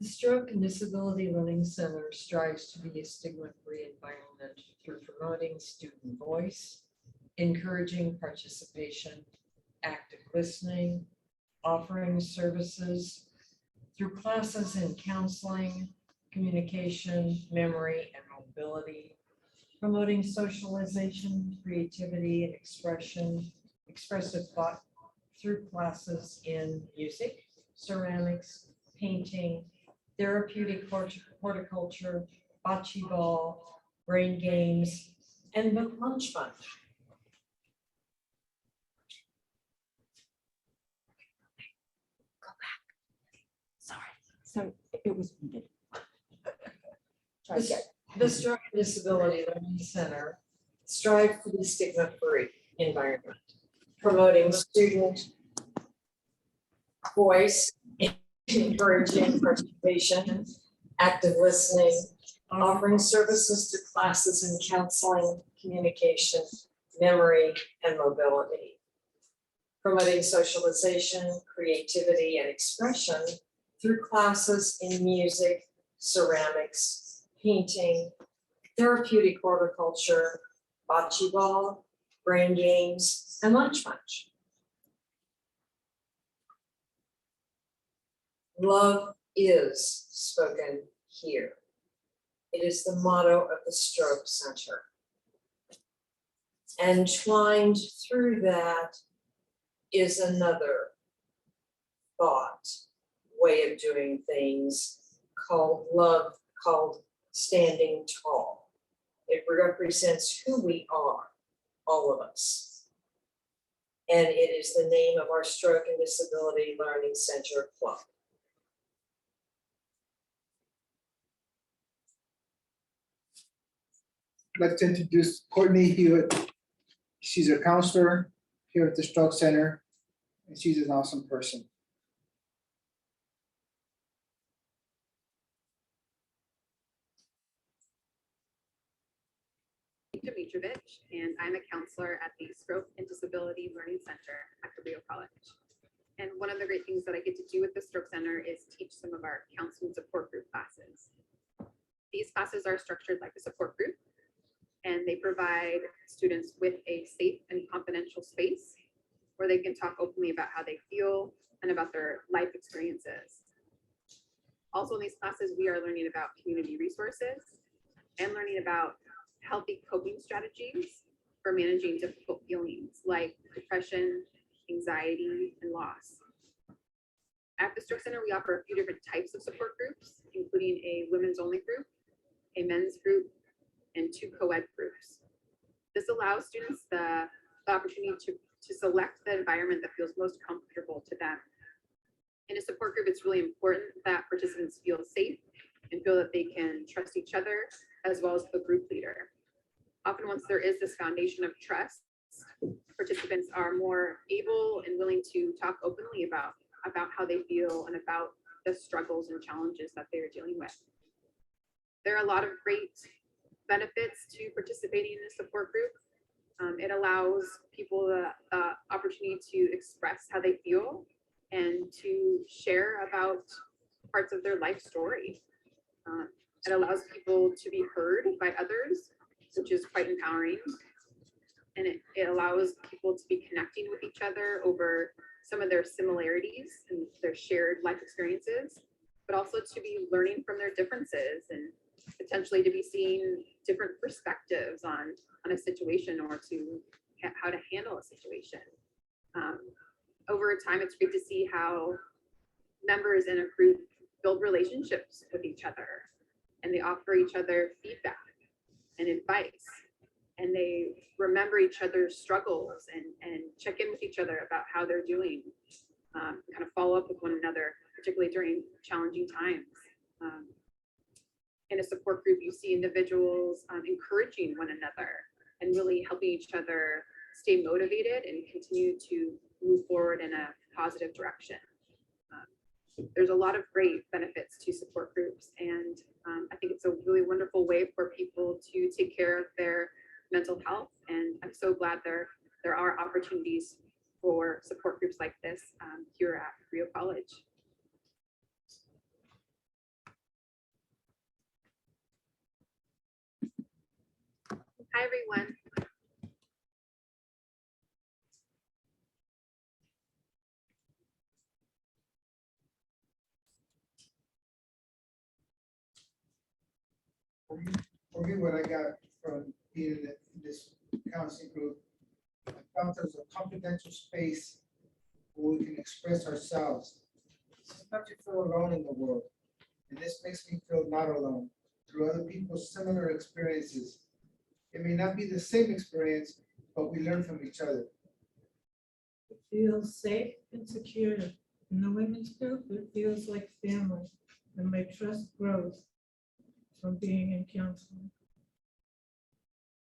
The Stroke and Disability Learning Center strives to be a stigma-free environment through promoting student voice, encouraging participation, active listening, offering services through classes in counseling, communication, memory, and mobility, promoting socialization, creativity, and expressive thought through classes in music, ceramics, painting, therapeutic horticulture, bocce ball, brain games, and book lunch fund. So it was needed. The Stroke and Disability Learning Center strive to be stigma-free environment, promoting student voice, encouraging participation, active listening, offering services to classes in counseling, communication, memory, and mobility. promoting socialization, creativity, and expression through classes in music, ceramics, painting, therapeutic horticulture, bocce ball, brain games, and lunch bunch. Love is spoken here. It is the motto of the Stroke Center. And twined through that is another thought, way of doing things called love, called standing tall. It represents who we are, all of us. And it is the name of our Stroke and Disability Learning Center Club. I'd like to introduce Courtney Hewitt. She's a counselor here at the Stroke Center, and she's an awesome person. Dimitrovich, and I'm a counselor at the Stroke and Disability Learning Center at Cabrillo College. And one of the great things that I get to do with the Stroke Center is teach some of our counseling support group classes. These classes are structured like a support group, and they provide students with a safe and confidential space where they can talk openly about how they feel and about their life experiences. Also in these classes, we are learning about community resources and learning about healthy coping strategies for managing difficult feelings like depression, anxiety, and loss. At the Stroke Center, we offer a few different types of support groups, including a women's only group, a men's group, and 2 co-ed groups. This allows students the opportunity to select the environment that feels most comfortable to them. In a support group, it's really important that participants feel safe and feel that they can trust each other as well as the group leader. Often once there is this foundation of trust, participants are more able and willing to talk openly about how they feel and about the struggles and challenges that they are dealing with. There are a lot of great benefits to participating in a support group. It allows people the opportunity to express how they feel and to share about parts of their life story. It allows people to be heard by others, which is quite empowering. And it allows people to be connecting with each other over some of their similarities and their shared life experiences, but also to be learning from their differences and potentially to be seeing different perspectives on a situation or to how to handle a situation. Over time, it's great to see how members in a group build relationships with each other, and they offer each other feedback and advice, and they remember each other's struggles and check in with each other about how they're doing, kind of follow up with one another, particularly during challenging times. In a support group, you see individuals encouraging one another and really helping each other stay motivated and continue to move forward in a positive direction. There's a lot of great benefits to support groups, and I think it's a really wonderful way for people to take care of their mental health, and I'm so glad there are opportunities for support groups like this here at Cabrillo College. Hi, everyone. For me, what I got from being in this counseling group, I felt there was a confidential space where we can express ourselves. Sometimes you feel alone in the world, and this makes me feel not alone through other people's similar experiences. It may not be the same experience, but we learn from each other. It feels safe and secure. In the women's group, it feels like family, and my trust grows from being in counseling.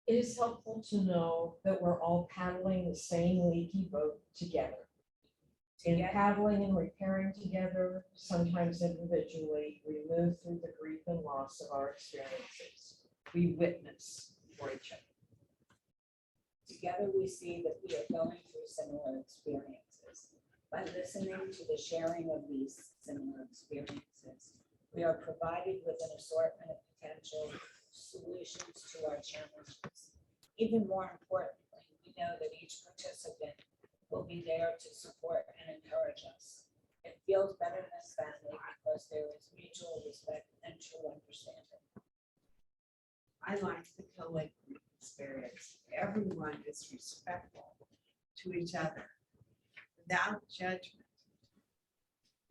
It is helpful to know that we're all paddling the same leaky boat together. In paddling and repairing together, sometimes individually, we move through the grief and loss of our experiences. We witness for each other. Together, we see that we are going through similar experiences. By listening to the sharing of these similar experiences, we are provided with an assortment of potential solutions to our challenges. Even more importantly, we know that each participant will be there to support and encourage us. It feels better than family because there is mutual respect and true understanding. I like the co-ed experience. Everyone is respectful to each other without judgment.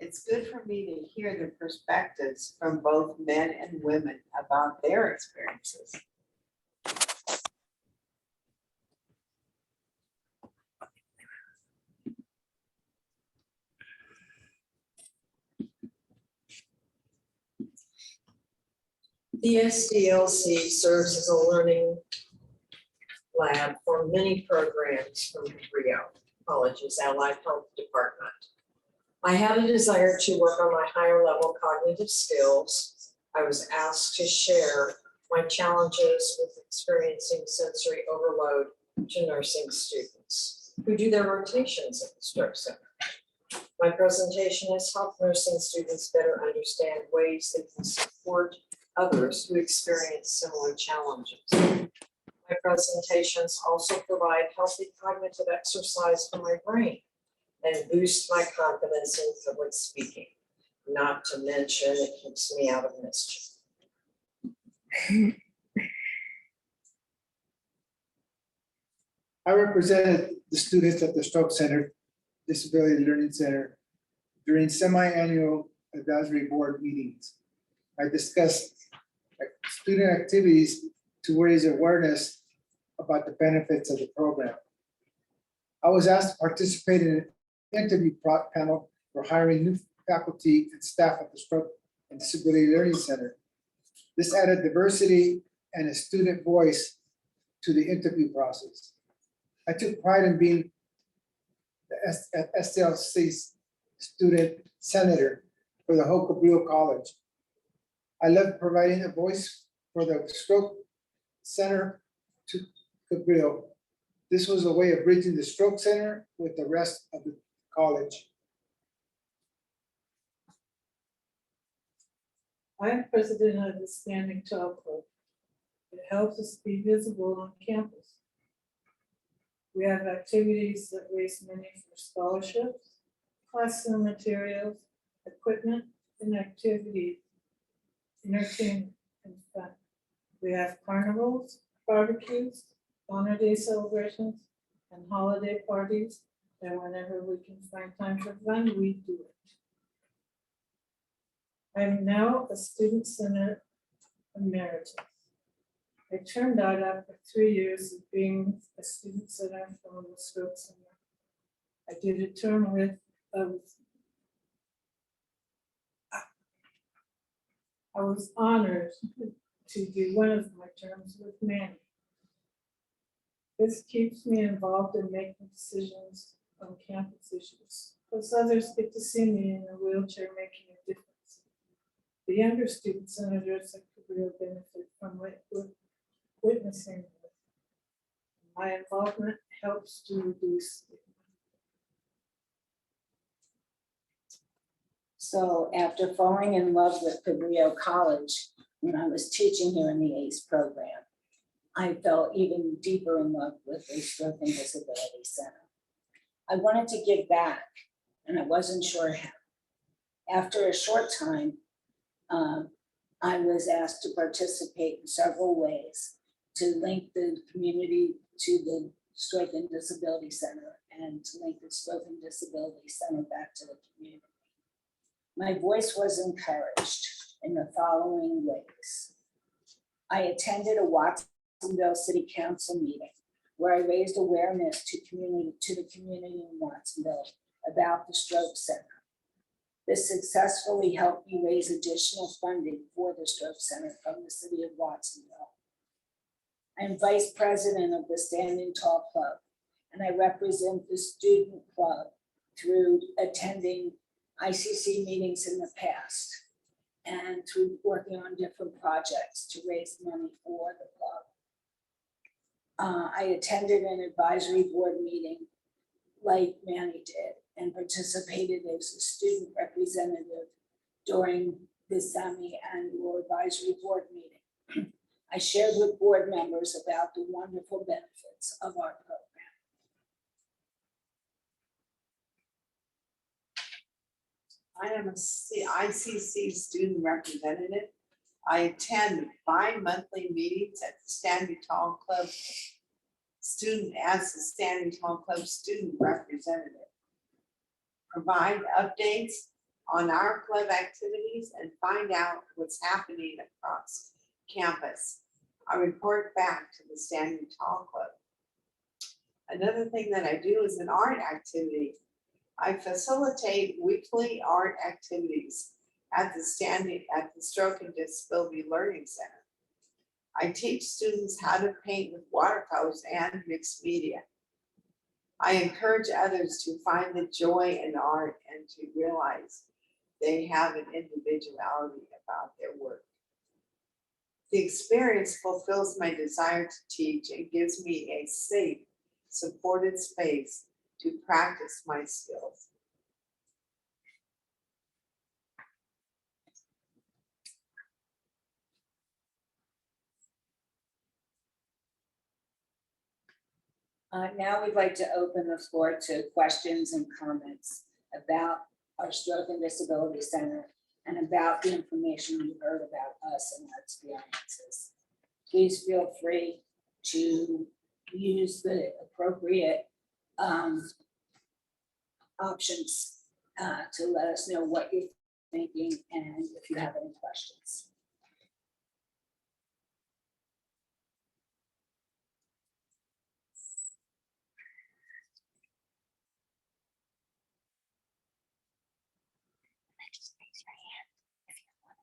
It's good for me to hear the perspectives from both men and women about their experiences. The SDLC serves as a learning lab for many programs from Cabrillo College's Allied Health Department. I had a desire to work on my higher level cognitive skills. I was asked to share my challenges with experiencing sensory overload to nursing students who do their rotations at the stroke center. My presentation has helped nursing students better understand ways they can support others who experience similar challenges. My presentations also provide healthy cognitive exercise for my brain and boost my confidence in public speaking. Not to mention, it keeps me out of mischief. I represented the students at the Stroke Center, Disability Learning Center during semi-annual advisory board meetings. I discussed student activities to raise awareness about the benefits of the program. I was asked to participate in an interview panel for hiring new faculty and staff at the Stroke and Disability Learning Center. This added diversity and a student voice to the interview process. I took pride in being the SDLC's student senator for the whole Cabrillo College. I love providing a voice for the Stroke Center to Cabrillo. This was a way of bridging the Stroke Center with the rest of the college. I'm president of the Standing Tall Club. It helps us be visible on campus. We have activities that raise money for scholarships, classroom materials, equipment, and activities, entertainment, and fun. We have carnivals, barbecues, honor day celebrations, and holiday parties. And whenever we can find time for fun, we do it. I'm now a student center emeritus. I turned out after 3 years of being a student center from the Stroke Center. I did a term with, I was honored to do one of my terms with Manny. This keeps me involved in making decisions on campus issues, because others get to see me in a wheelchair making a difference. The younger student senators at Cabrillo benefit from witnessing this. My involvement helps to reduce stigma. So after falling in love with Cabrillo College, when I was teaching here in the ACE program, I fell even deeper in love with the Stroke and Disability Center. I wanted to give back, and I wasn't sure how. After a short time, I was asked to participate in several ways to link the community to the Stroke and Disability Center and to link the Stroke and Disability Center back to the community. My voice was encouraged in the following ways. I attended a Watsonville City Council meeting where I raised awareness to the community in Watsonville about the Stroke Center. This successfully helped me raise additional funding for the Stroke Center from the city of Watsonville. I'm vice president of the Standing Tall Club, and I represent the student club through attending ICC meetings in the past and through working on different projects to raise money for the club. I attended an advisory board meeting like Manny did and participated as a student representative during the semi-annual advisory board meeting. I shared with board members about the wonderful benefits of our program. I am a ICC student representative. I attend bi-monthly meetings at the Standing Tall Club as the Standing Tall Club student representative. Provide updates on our club activities and find out what's happening across campus. I report back to the Standing Tall Club. Another thing that I do is an art activity. I facilitate weekly art activities at the Stroke and Disability Learning Center. I teach students how to paint with watercolors and mixed media. I encourage others to find the joy in art and to realize they have an individuality about their work. The experience fulfills my desire to teach and gives me a safe, supported space to practice my skills. Now we'd like to open the floor to questions and comments about our Stroke and Disability Center and about the information you heard about us and our experiences. Please feel free to use the appropriate options to let us know what you're thinking and if you have any questions.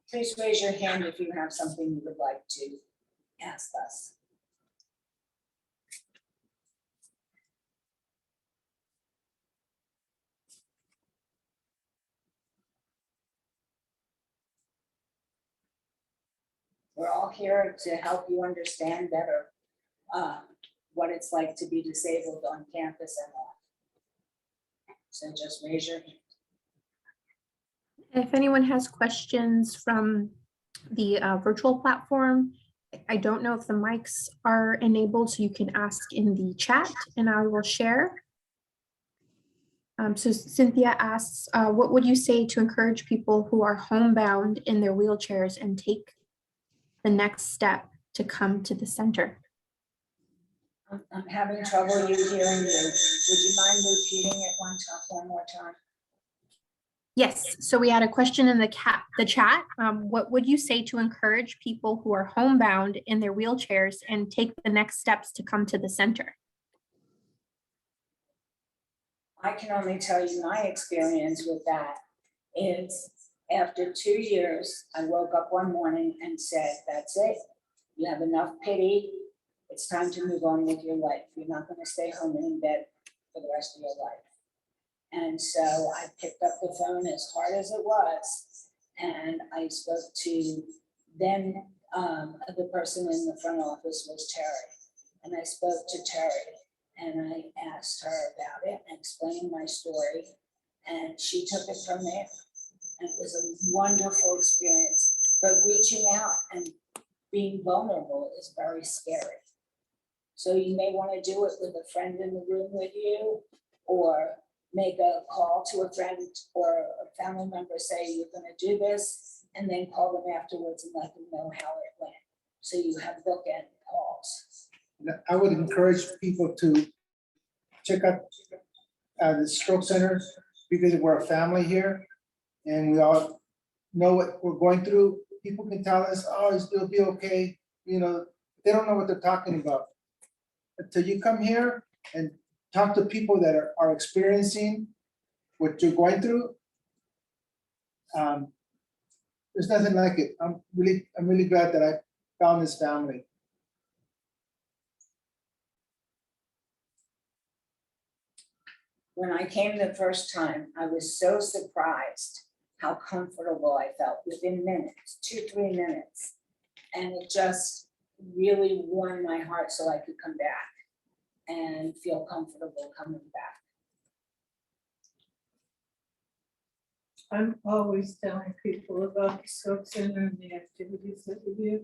Please raise your hand if you have something you would like to ask us. We're all here to help you understand better what it's like to be disabled on campus and off. So just raise your hand. If anyone has questions from the virtual platform, I don't know if the mics are enabled, so you can ask in the chat and I will share. So Cynthia asks, what would you say to encourage people who are homebound in their wheelchairs and take the next step to come to the center? I'm having trouble hearing you. Would you mind repeating it one more time? Yes, so we had a question in the chat. What would you say to encourage people who are homebound in their wheelchairs and take the next steps to come to the center? I can only tell you my experience with that is after 2 years, I woke up one morning and said, that's it. You have enough pity. It's time to move on with your life. You're not going to stay home and in bed for the rest of your life. And so I picked up the phone as hard as it was, and I spoke to then the person in the front office was Terry. And I spoke to Terry and I asked her about it and explained my story. And she took it from there. And it was a wonderful experience. But reaching out and being vulnerable is very scary. So you may want to do it with a friend in the room with you, or make a call to a friend or a family member, say you're going to do this, and then call them afterwards and let them know how it went. So you have bookend calls. I would encourage people to check out the Stroke Center, because we're a family here and we all know what we're going through. People can tell us, oh, it'll be okay. You know, they don't know what they're talking about. Until you come here and talk to people that are experiencing what you're going through, there's nothing like it. I'm really glad that I found this family. When I came the first time, I was so surprised how comfortable I felt within minutes, 2-3 minutes. And it just really warmed my heart so I could come back and feel comfortable coming back. I'm always telling people about the stroke center and the activities that we do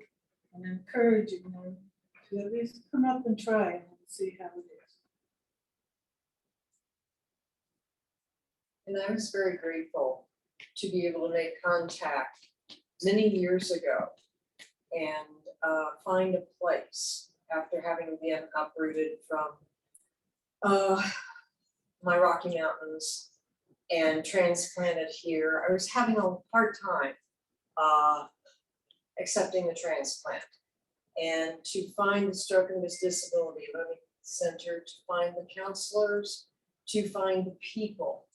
and encouraging them to at least come up and try and see how it is. And I was very grateful to be able to make contact many years ago and find a place after having been uprooted from my Rocky Mountains and transplanted here. I was having a hard time accepting the transplant. And to find the Stroke and Disability Learning Center, to find the counselors, to find the people,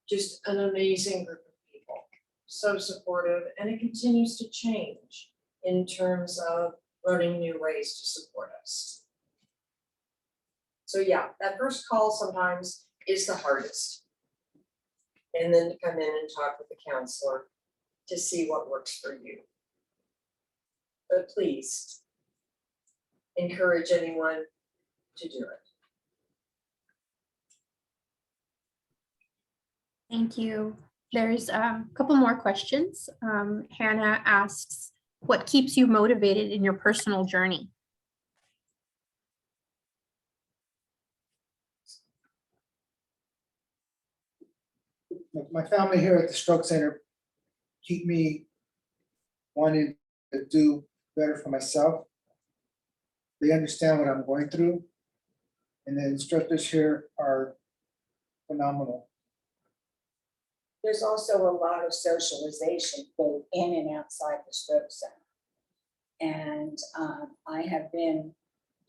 just an amazing group of people, so supportive, and it continues to change in terms of learning new ways to support us. So yeah, that first call sometimes is the hardest. And then to come in and talk with the counselor to see what works for you. But please encourage anyone to do it. Thank you. There's a couple more questions. Hannah asks, what keeps you motivated in your personal journey? My family here at the Stroke Center keep me wanting to do better for myself. They understand what I'm going through, and the instructors here are phenomenal. There's also a lot of socialization both in and outside the stroke center. And I have been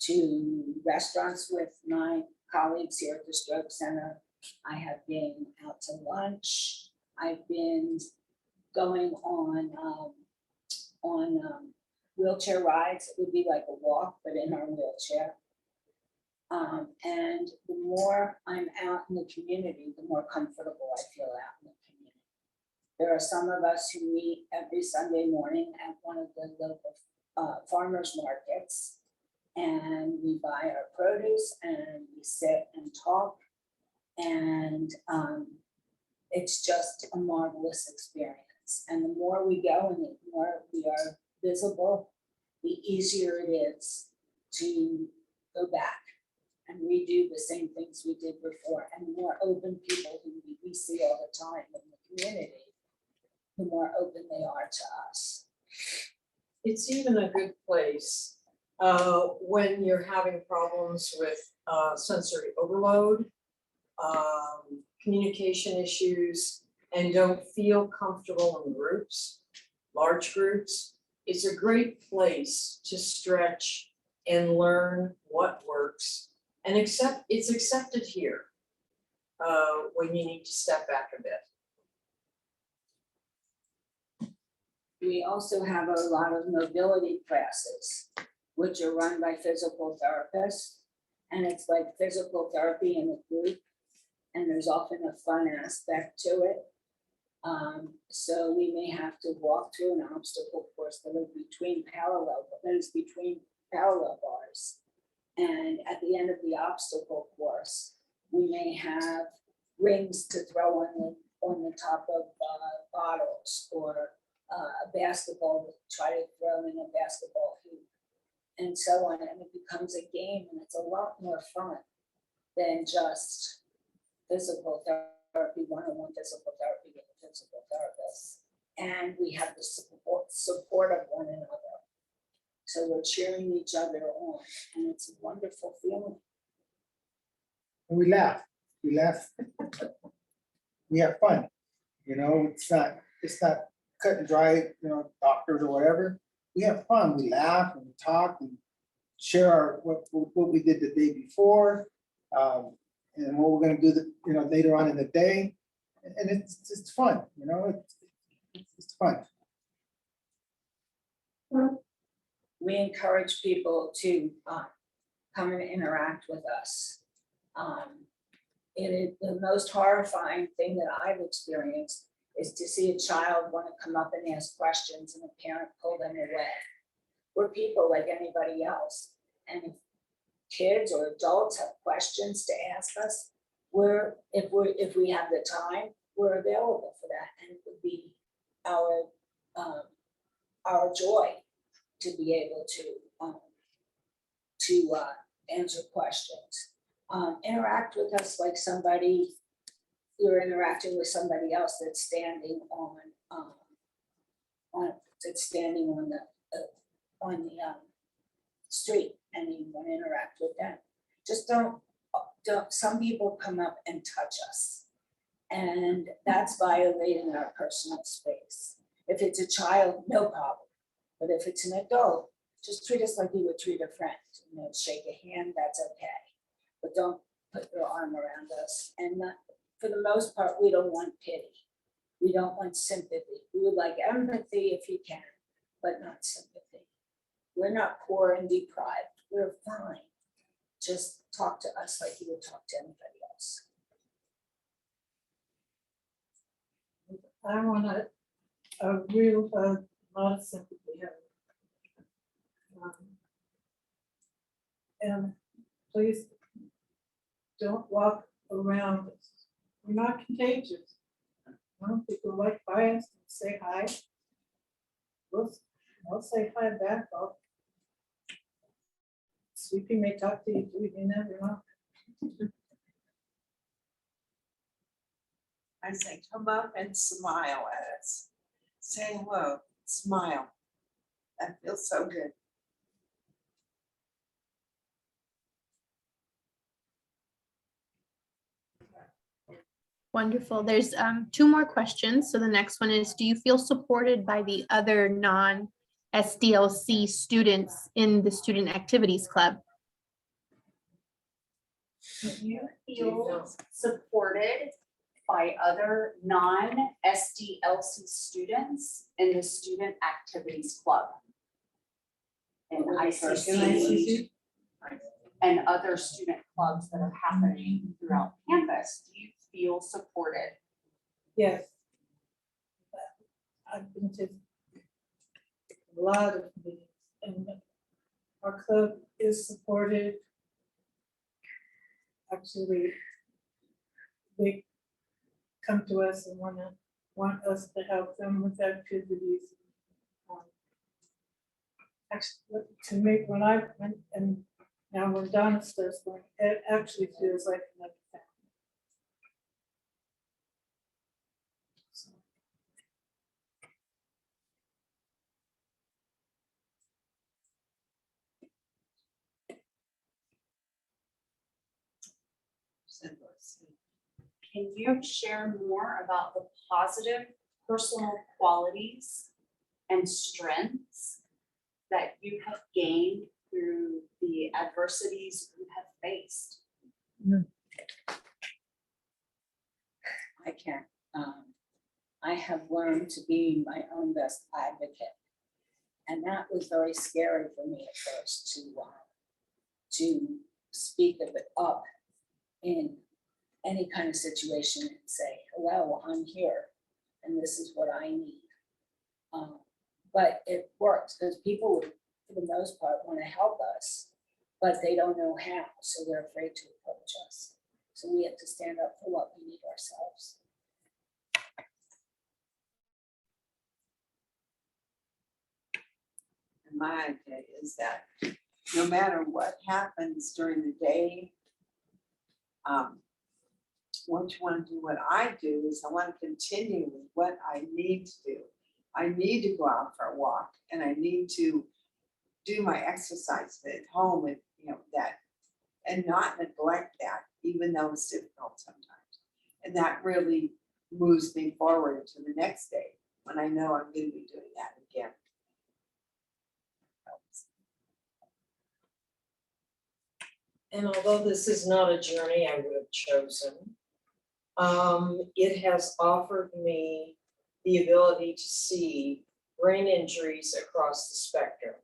to restaurants with my colleagues here at the stroke center. I have been out to lunch. I've been going on wheelchair rides. It would be like a walk, but in our wheelchair. And the more I'm out in the community, the more comfortable I feel out in the community. There are some of us who meet every Sunday morning at one of the local farmers markets, and we buy our produce and we sit and talk, and it's just a marvelous experience. And the more we go and the more we are visible, the easier it is to go back and redo the same things we did before. And the more open people who we see all the time in the community, the more open they are to us. It's even a good place when you're having problems with sensory overload, communication issues, and don't feel comfortable in groups, large groups. It's a great place to stretch and learn what works, and it's accepted here when you need to step back a bit. We also have a lot of mobility classes, which are run by physical therapists. And it's like physical therapy in a group. And there's often a fun aspect to it. So we may have to walk through an obstacle course that is between parallel bars. And at the end of the obstacle course, we may have rings to throw on the top of bottles, or a basketball to try to throw in a basketball hoop, and so on. And it becomes a game, and it's a lot more fun than just physical therapy, one-on-one physical therapy with a physical therapist. And we have the support of one another. So we're cheering each other on, and it's a wonderful feeling. And we laugh, we have fun, it's not cut and dry, doctors or whatever. We have fun, we laugh and we talk and share what we did the day before, and what we're gonna do later on in the day. And it's fun, it's fun. We encourage people to come and interact with us. It is the most horrifying thing that I've experienced is to see a child want to come up and ask questions and a parent pull them away. we're people like anybody else. And if kids or adults have questions to ask us, if we have the time, we're available for that. And it would be our joy to be able to answer questions. Interact with us like somebody, you're interacting with somebody else that's standing on the street, and you want to interact with them. Just don't, some people come up and touch us, and that's violating our personal space. If it's a child, no problem. But if it's an adult, just treat us like you would treat a friend. You know, shake a hand, that's okay. But don't put your arm around us. And for the most part, we don't want pity. We don't want sympathy. We would like empathy if you can, but not sympathy. We're not poor and deprived. We're fine. Just talk to us like you would talk to anybody else. I want a real, lot of sympathy. And please don't walk around us. We're not contagious. People like by us and say hi. I'll say hi back. Sleepy may talk to you too, you never know. I say, come up and smile at us. Say hello, smile. That feels so good. Wonderful. There's 2 more questions. So the next one is, do you feel supported by the other non-SDLC students in the Student Activities Club? You feel supported by other non-SDLC students in the Student Activities Club in ICC and other student clubs that are happening throughout campus. Do you feel supported? Yes. I've been to a lot of meetings, and our club is supported. Actually, they come to us and want us to help them with activities. Actually, to make, when I went, and now when Donna starts going, it actually feels like another family. Can you share more about the positive personal qualities and strengths that you have gained through the adversities you have faced? I can. I have learned to be my own best advocate. And that was very scary for me at first to speak of it up in any kind of situation and say, hello, I'm here and this is what I need. But it works because people would, for the most part, want to help us, but they don't know how, so they're afraid to approach us. So we have to stand up for what we need ourselves. And my idea is that no matter what happens during the day, what you want to do, what I do is I want to continue with what I need to do. I need to go out for a walk and I need to do my exercise at home and that, and not neglect that, even though it's difficult sometimes. And that really moves me forward to the next day when I know I'm going to be doing that again. And although this is not a journey I would have chosen, it has offered me the ability to see brain injuries across the spectrum,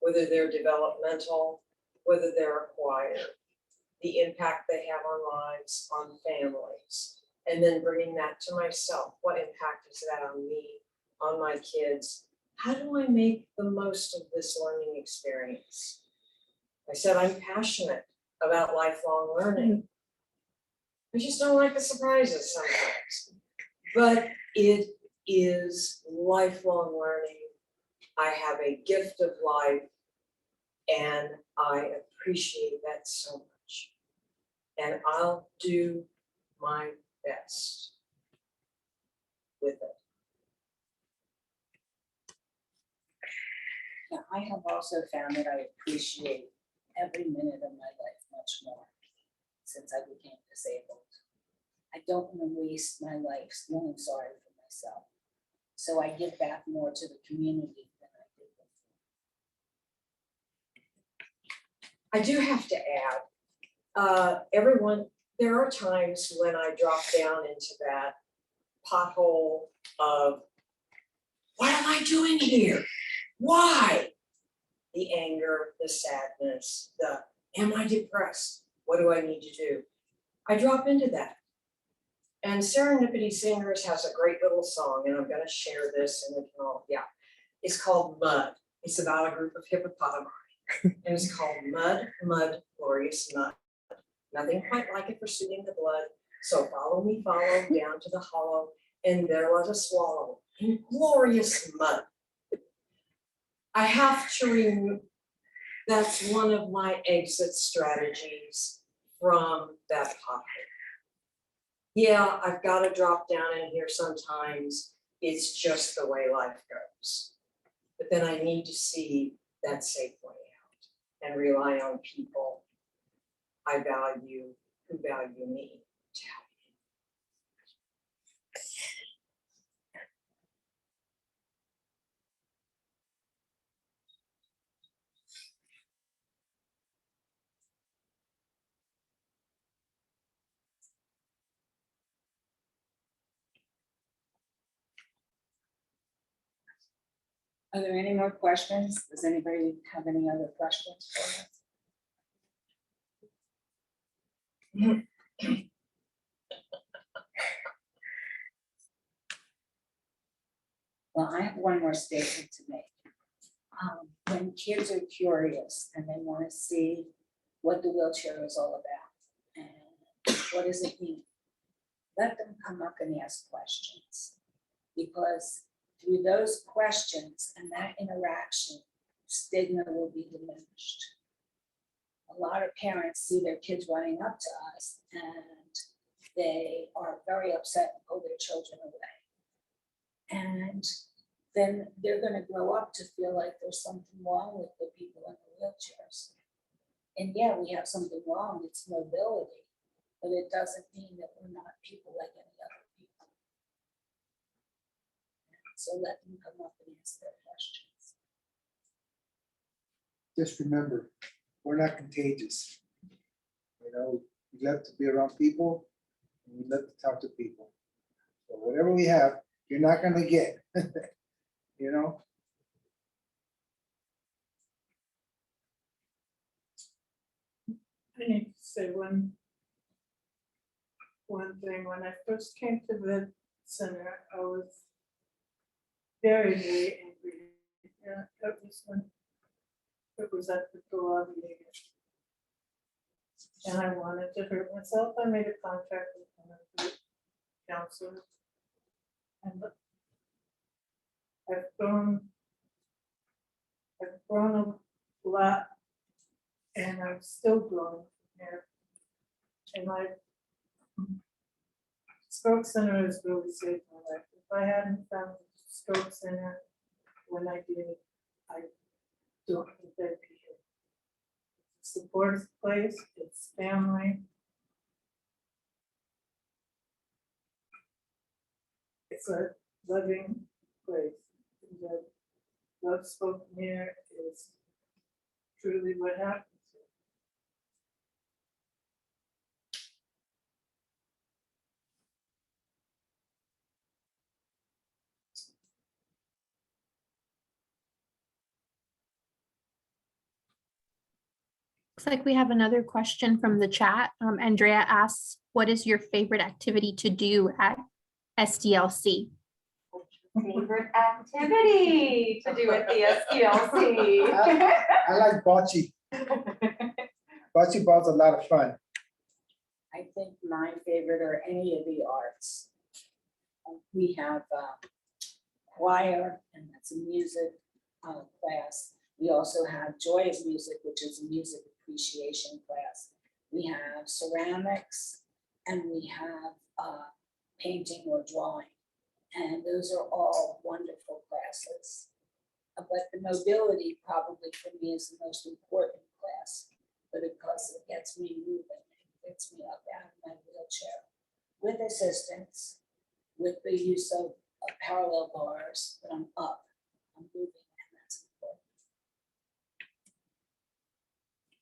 whether they're developmental, whether they're acquired, the impact they have on lives, on families, and then bringing that to myself. What impact is that on me, on my kids, how do I make the most of this learning experience? I said, I'm passionate about lifelong learning. I just don't like the surprises sometimes. But it is lifelong learning. I have a gift of life, and I appreciate that so much. And I'll do my best with it. Yeah, I have also found that I appreciate every minute of my life much more since I became disabled. I don't want to waste my life feeling sorry for myself. So I give back more to the community than I did before. I do have to add, everyone, there are times when I drop down into that pothole of, what am I doing here? Why? The anger, the sadness, the, am I depressed? What do I need to do? I drop into that. And Serendipity Singers has a great little song, and I'm gonna share this and we can all, yeah. It's called Mud. It's about a group of hippopotami. And it's called Mud, Mud, Glorious Mud. Nothing quite like it for soothing the blood. So follow me, follow down to the hollow, and there was a swallow in glorious mud. I have to remove, that's one of my exit strategies from that pocket. Yeah, I've got to drop down in here sometimes. It's just the way life goes. But then I need to see that safe way out and rely on people I value, who value me to help me. Are there any more questions? Does anybody have any other questions for us? Well, I have one more statement to make. When kids are curious and they want to see what the wheelchair is all about and what does it mean, let them come up and ask questions. Because through those questions and that interaction, stigma will be diminished. A lot of parents see their kids running up to us and they are very upset and pull their children away. And then they're going to grow up to feel like there's something wrong with the people in the wheelchairs. And yeah, we have something wrong, it's mobility, but it doesn't mean that we're not people like any other people. So let them come up and ask their questions. Just remember, we're not contagious. You know, we love to be around people and we love to talk to people. So whatever we have, you're not gonna get, you know? I need to say one thing. When I first came to the center, I was very, very angry. Yeah, that was when it was at the Pilates meeting. And I wanted to hurt myself. I made a contract with one of the counselors. And I've grown a lot, and I'm still growing from here. And my stroke center has really saved my life. If I hadn't found the stroke center when I did, I don't think I'd be here. It's a supportive place, it's family. It's a loving place. The love spoken here is truly what happens. Looks like we have another question from the chat. Andrea asks, what is your favorite activity to do at SDLC? favorite activity to do at the SPLC. I like bocce. Bocce ball's a lot of fun. I think my favorite are any of the arts. We have choir, and that's a music class. We also have Joy of Music, which is a music appreciation class. We have ceramics, and we have painting or drawing. And those are all wonderful classes. But the mobility probably for me is the most important class, but because it gets me moving, it gets me up out of my wheelchair with assistance, with the use of parallel bars, but I'm up, I'm moving, and that's important.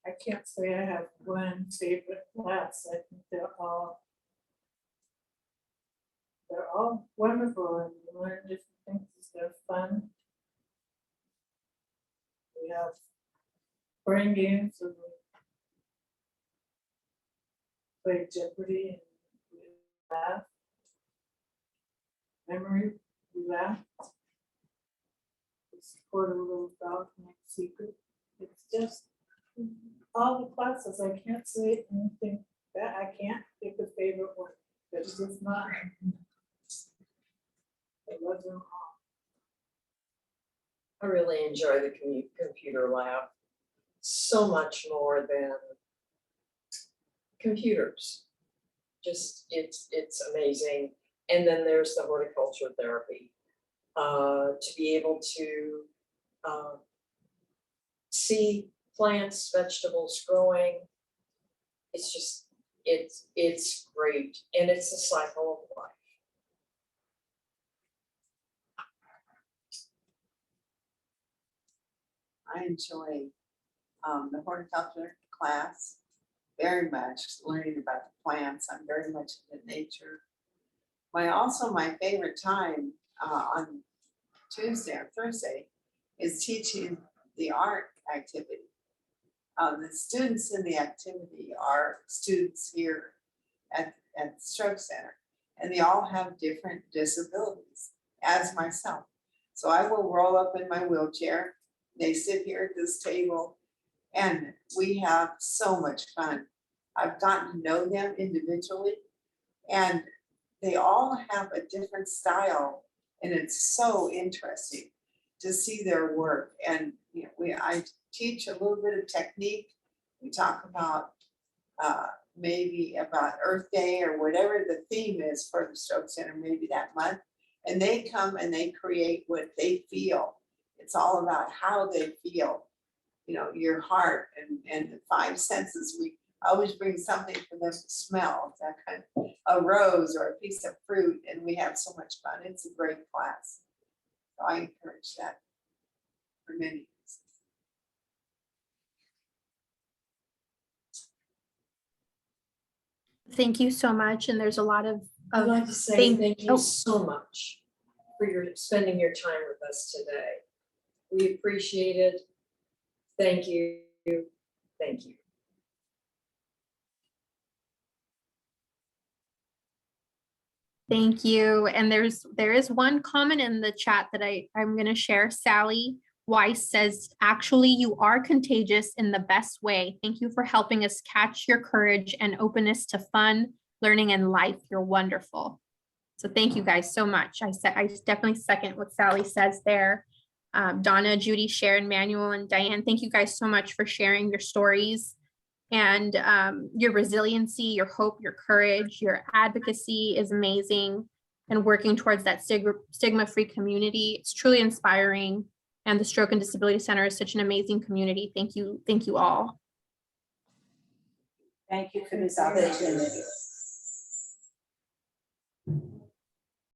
I can't say I have one favorite class. I think they're all wonderful and you learn different things. They're fun. We have brain games and we play Jeopardy and we laugh. Memory, we laugh. We support a little dog named Secret. It's just all the classes. I can't say anything that I can't pick a favorite one. It's just not. I love them all. I really enjoy the computer lab so much more than computers. Just, it's amazing. And then there's the horticulture therapy. To be able to see plants, vegetables growing. It's just, it's great. And it's a cycle of life. I enjoy the horticulture class very much, learning about the plants. I'm very much into nature. My favorite time on Tuesday or Thursday is teaching the art activity. The students in the activity are students here at the Stroke Center, and they all have different disabilities, as myself. So I will roll up in my wheelchair. They sit here at this table and we have so much fun. I've gotten to know them individually and they all have a different style and it's so interesting to see their work. And you know, I teach a little bit of technique. We talk about maybe about Earth Day or whatever the theme is for the Stroke Center, maybe that month. And they come and they create what they feel. It's all about how they feel, you know, your heart and the five senses. We always bring something for them to smell, that kind of a rose or a piece of fruit, and we have so much fun. It's a great class. So I encourage that for many reasons. Thank you so much. And there's a lot of. I'd like to say thank you so much for spending your time with us today. We appreciate it. Thank you. Thank you. Thank you. And there is one comment in the chat that I'm going to share. Sally Weiss says, actually, you are contagious in the best way. Thank you for helping us catch your courage and openness to fun, learning, and life. You're wonderful. So thank you guys so much. I definitely second what Sally says there. Donna, Judy, Sharon, Manuel, and Diane, thank you guys so much for sharing your stories and your resiliency, your hope, your courage, your advocacy is amazing, and working towards that stigma-free community. It's truly inspiring. And the Stroke and Disability Center is such an amazing community. Thank you all. Thank you for this opportunity.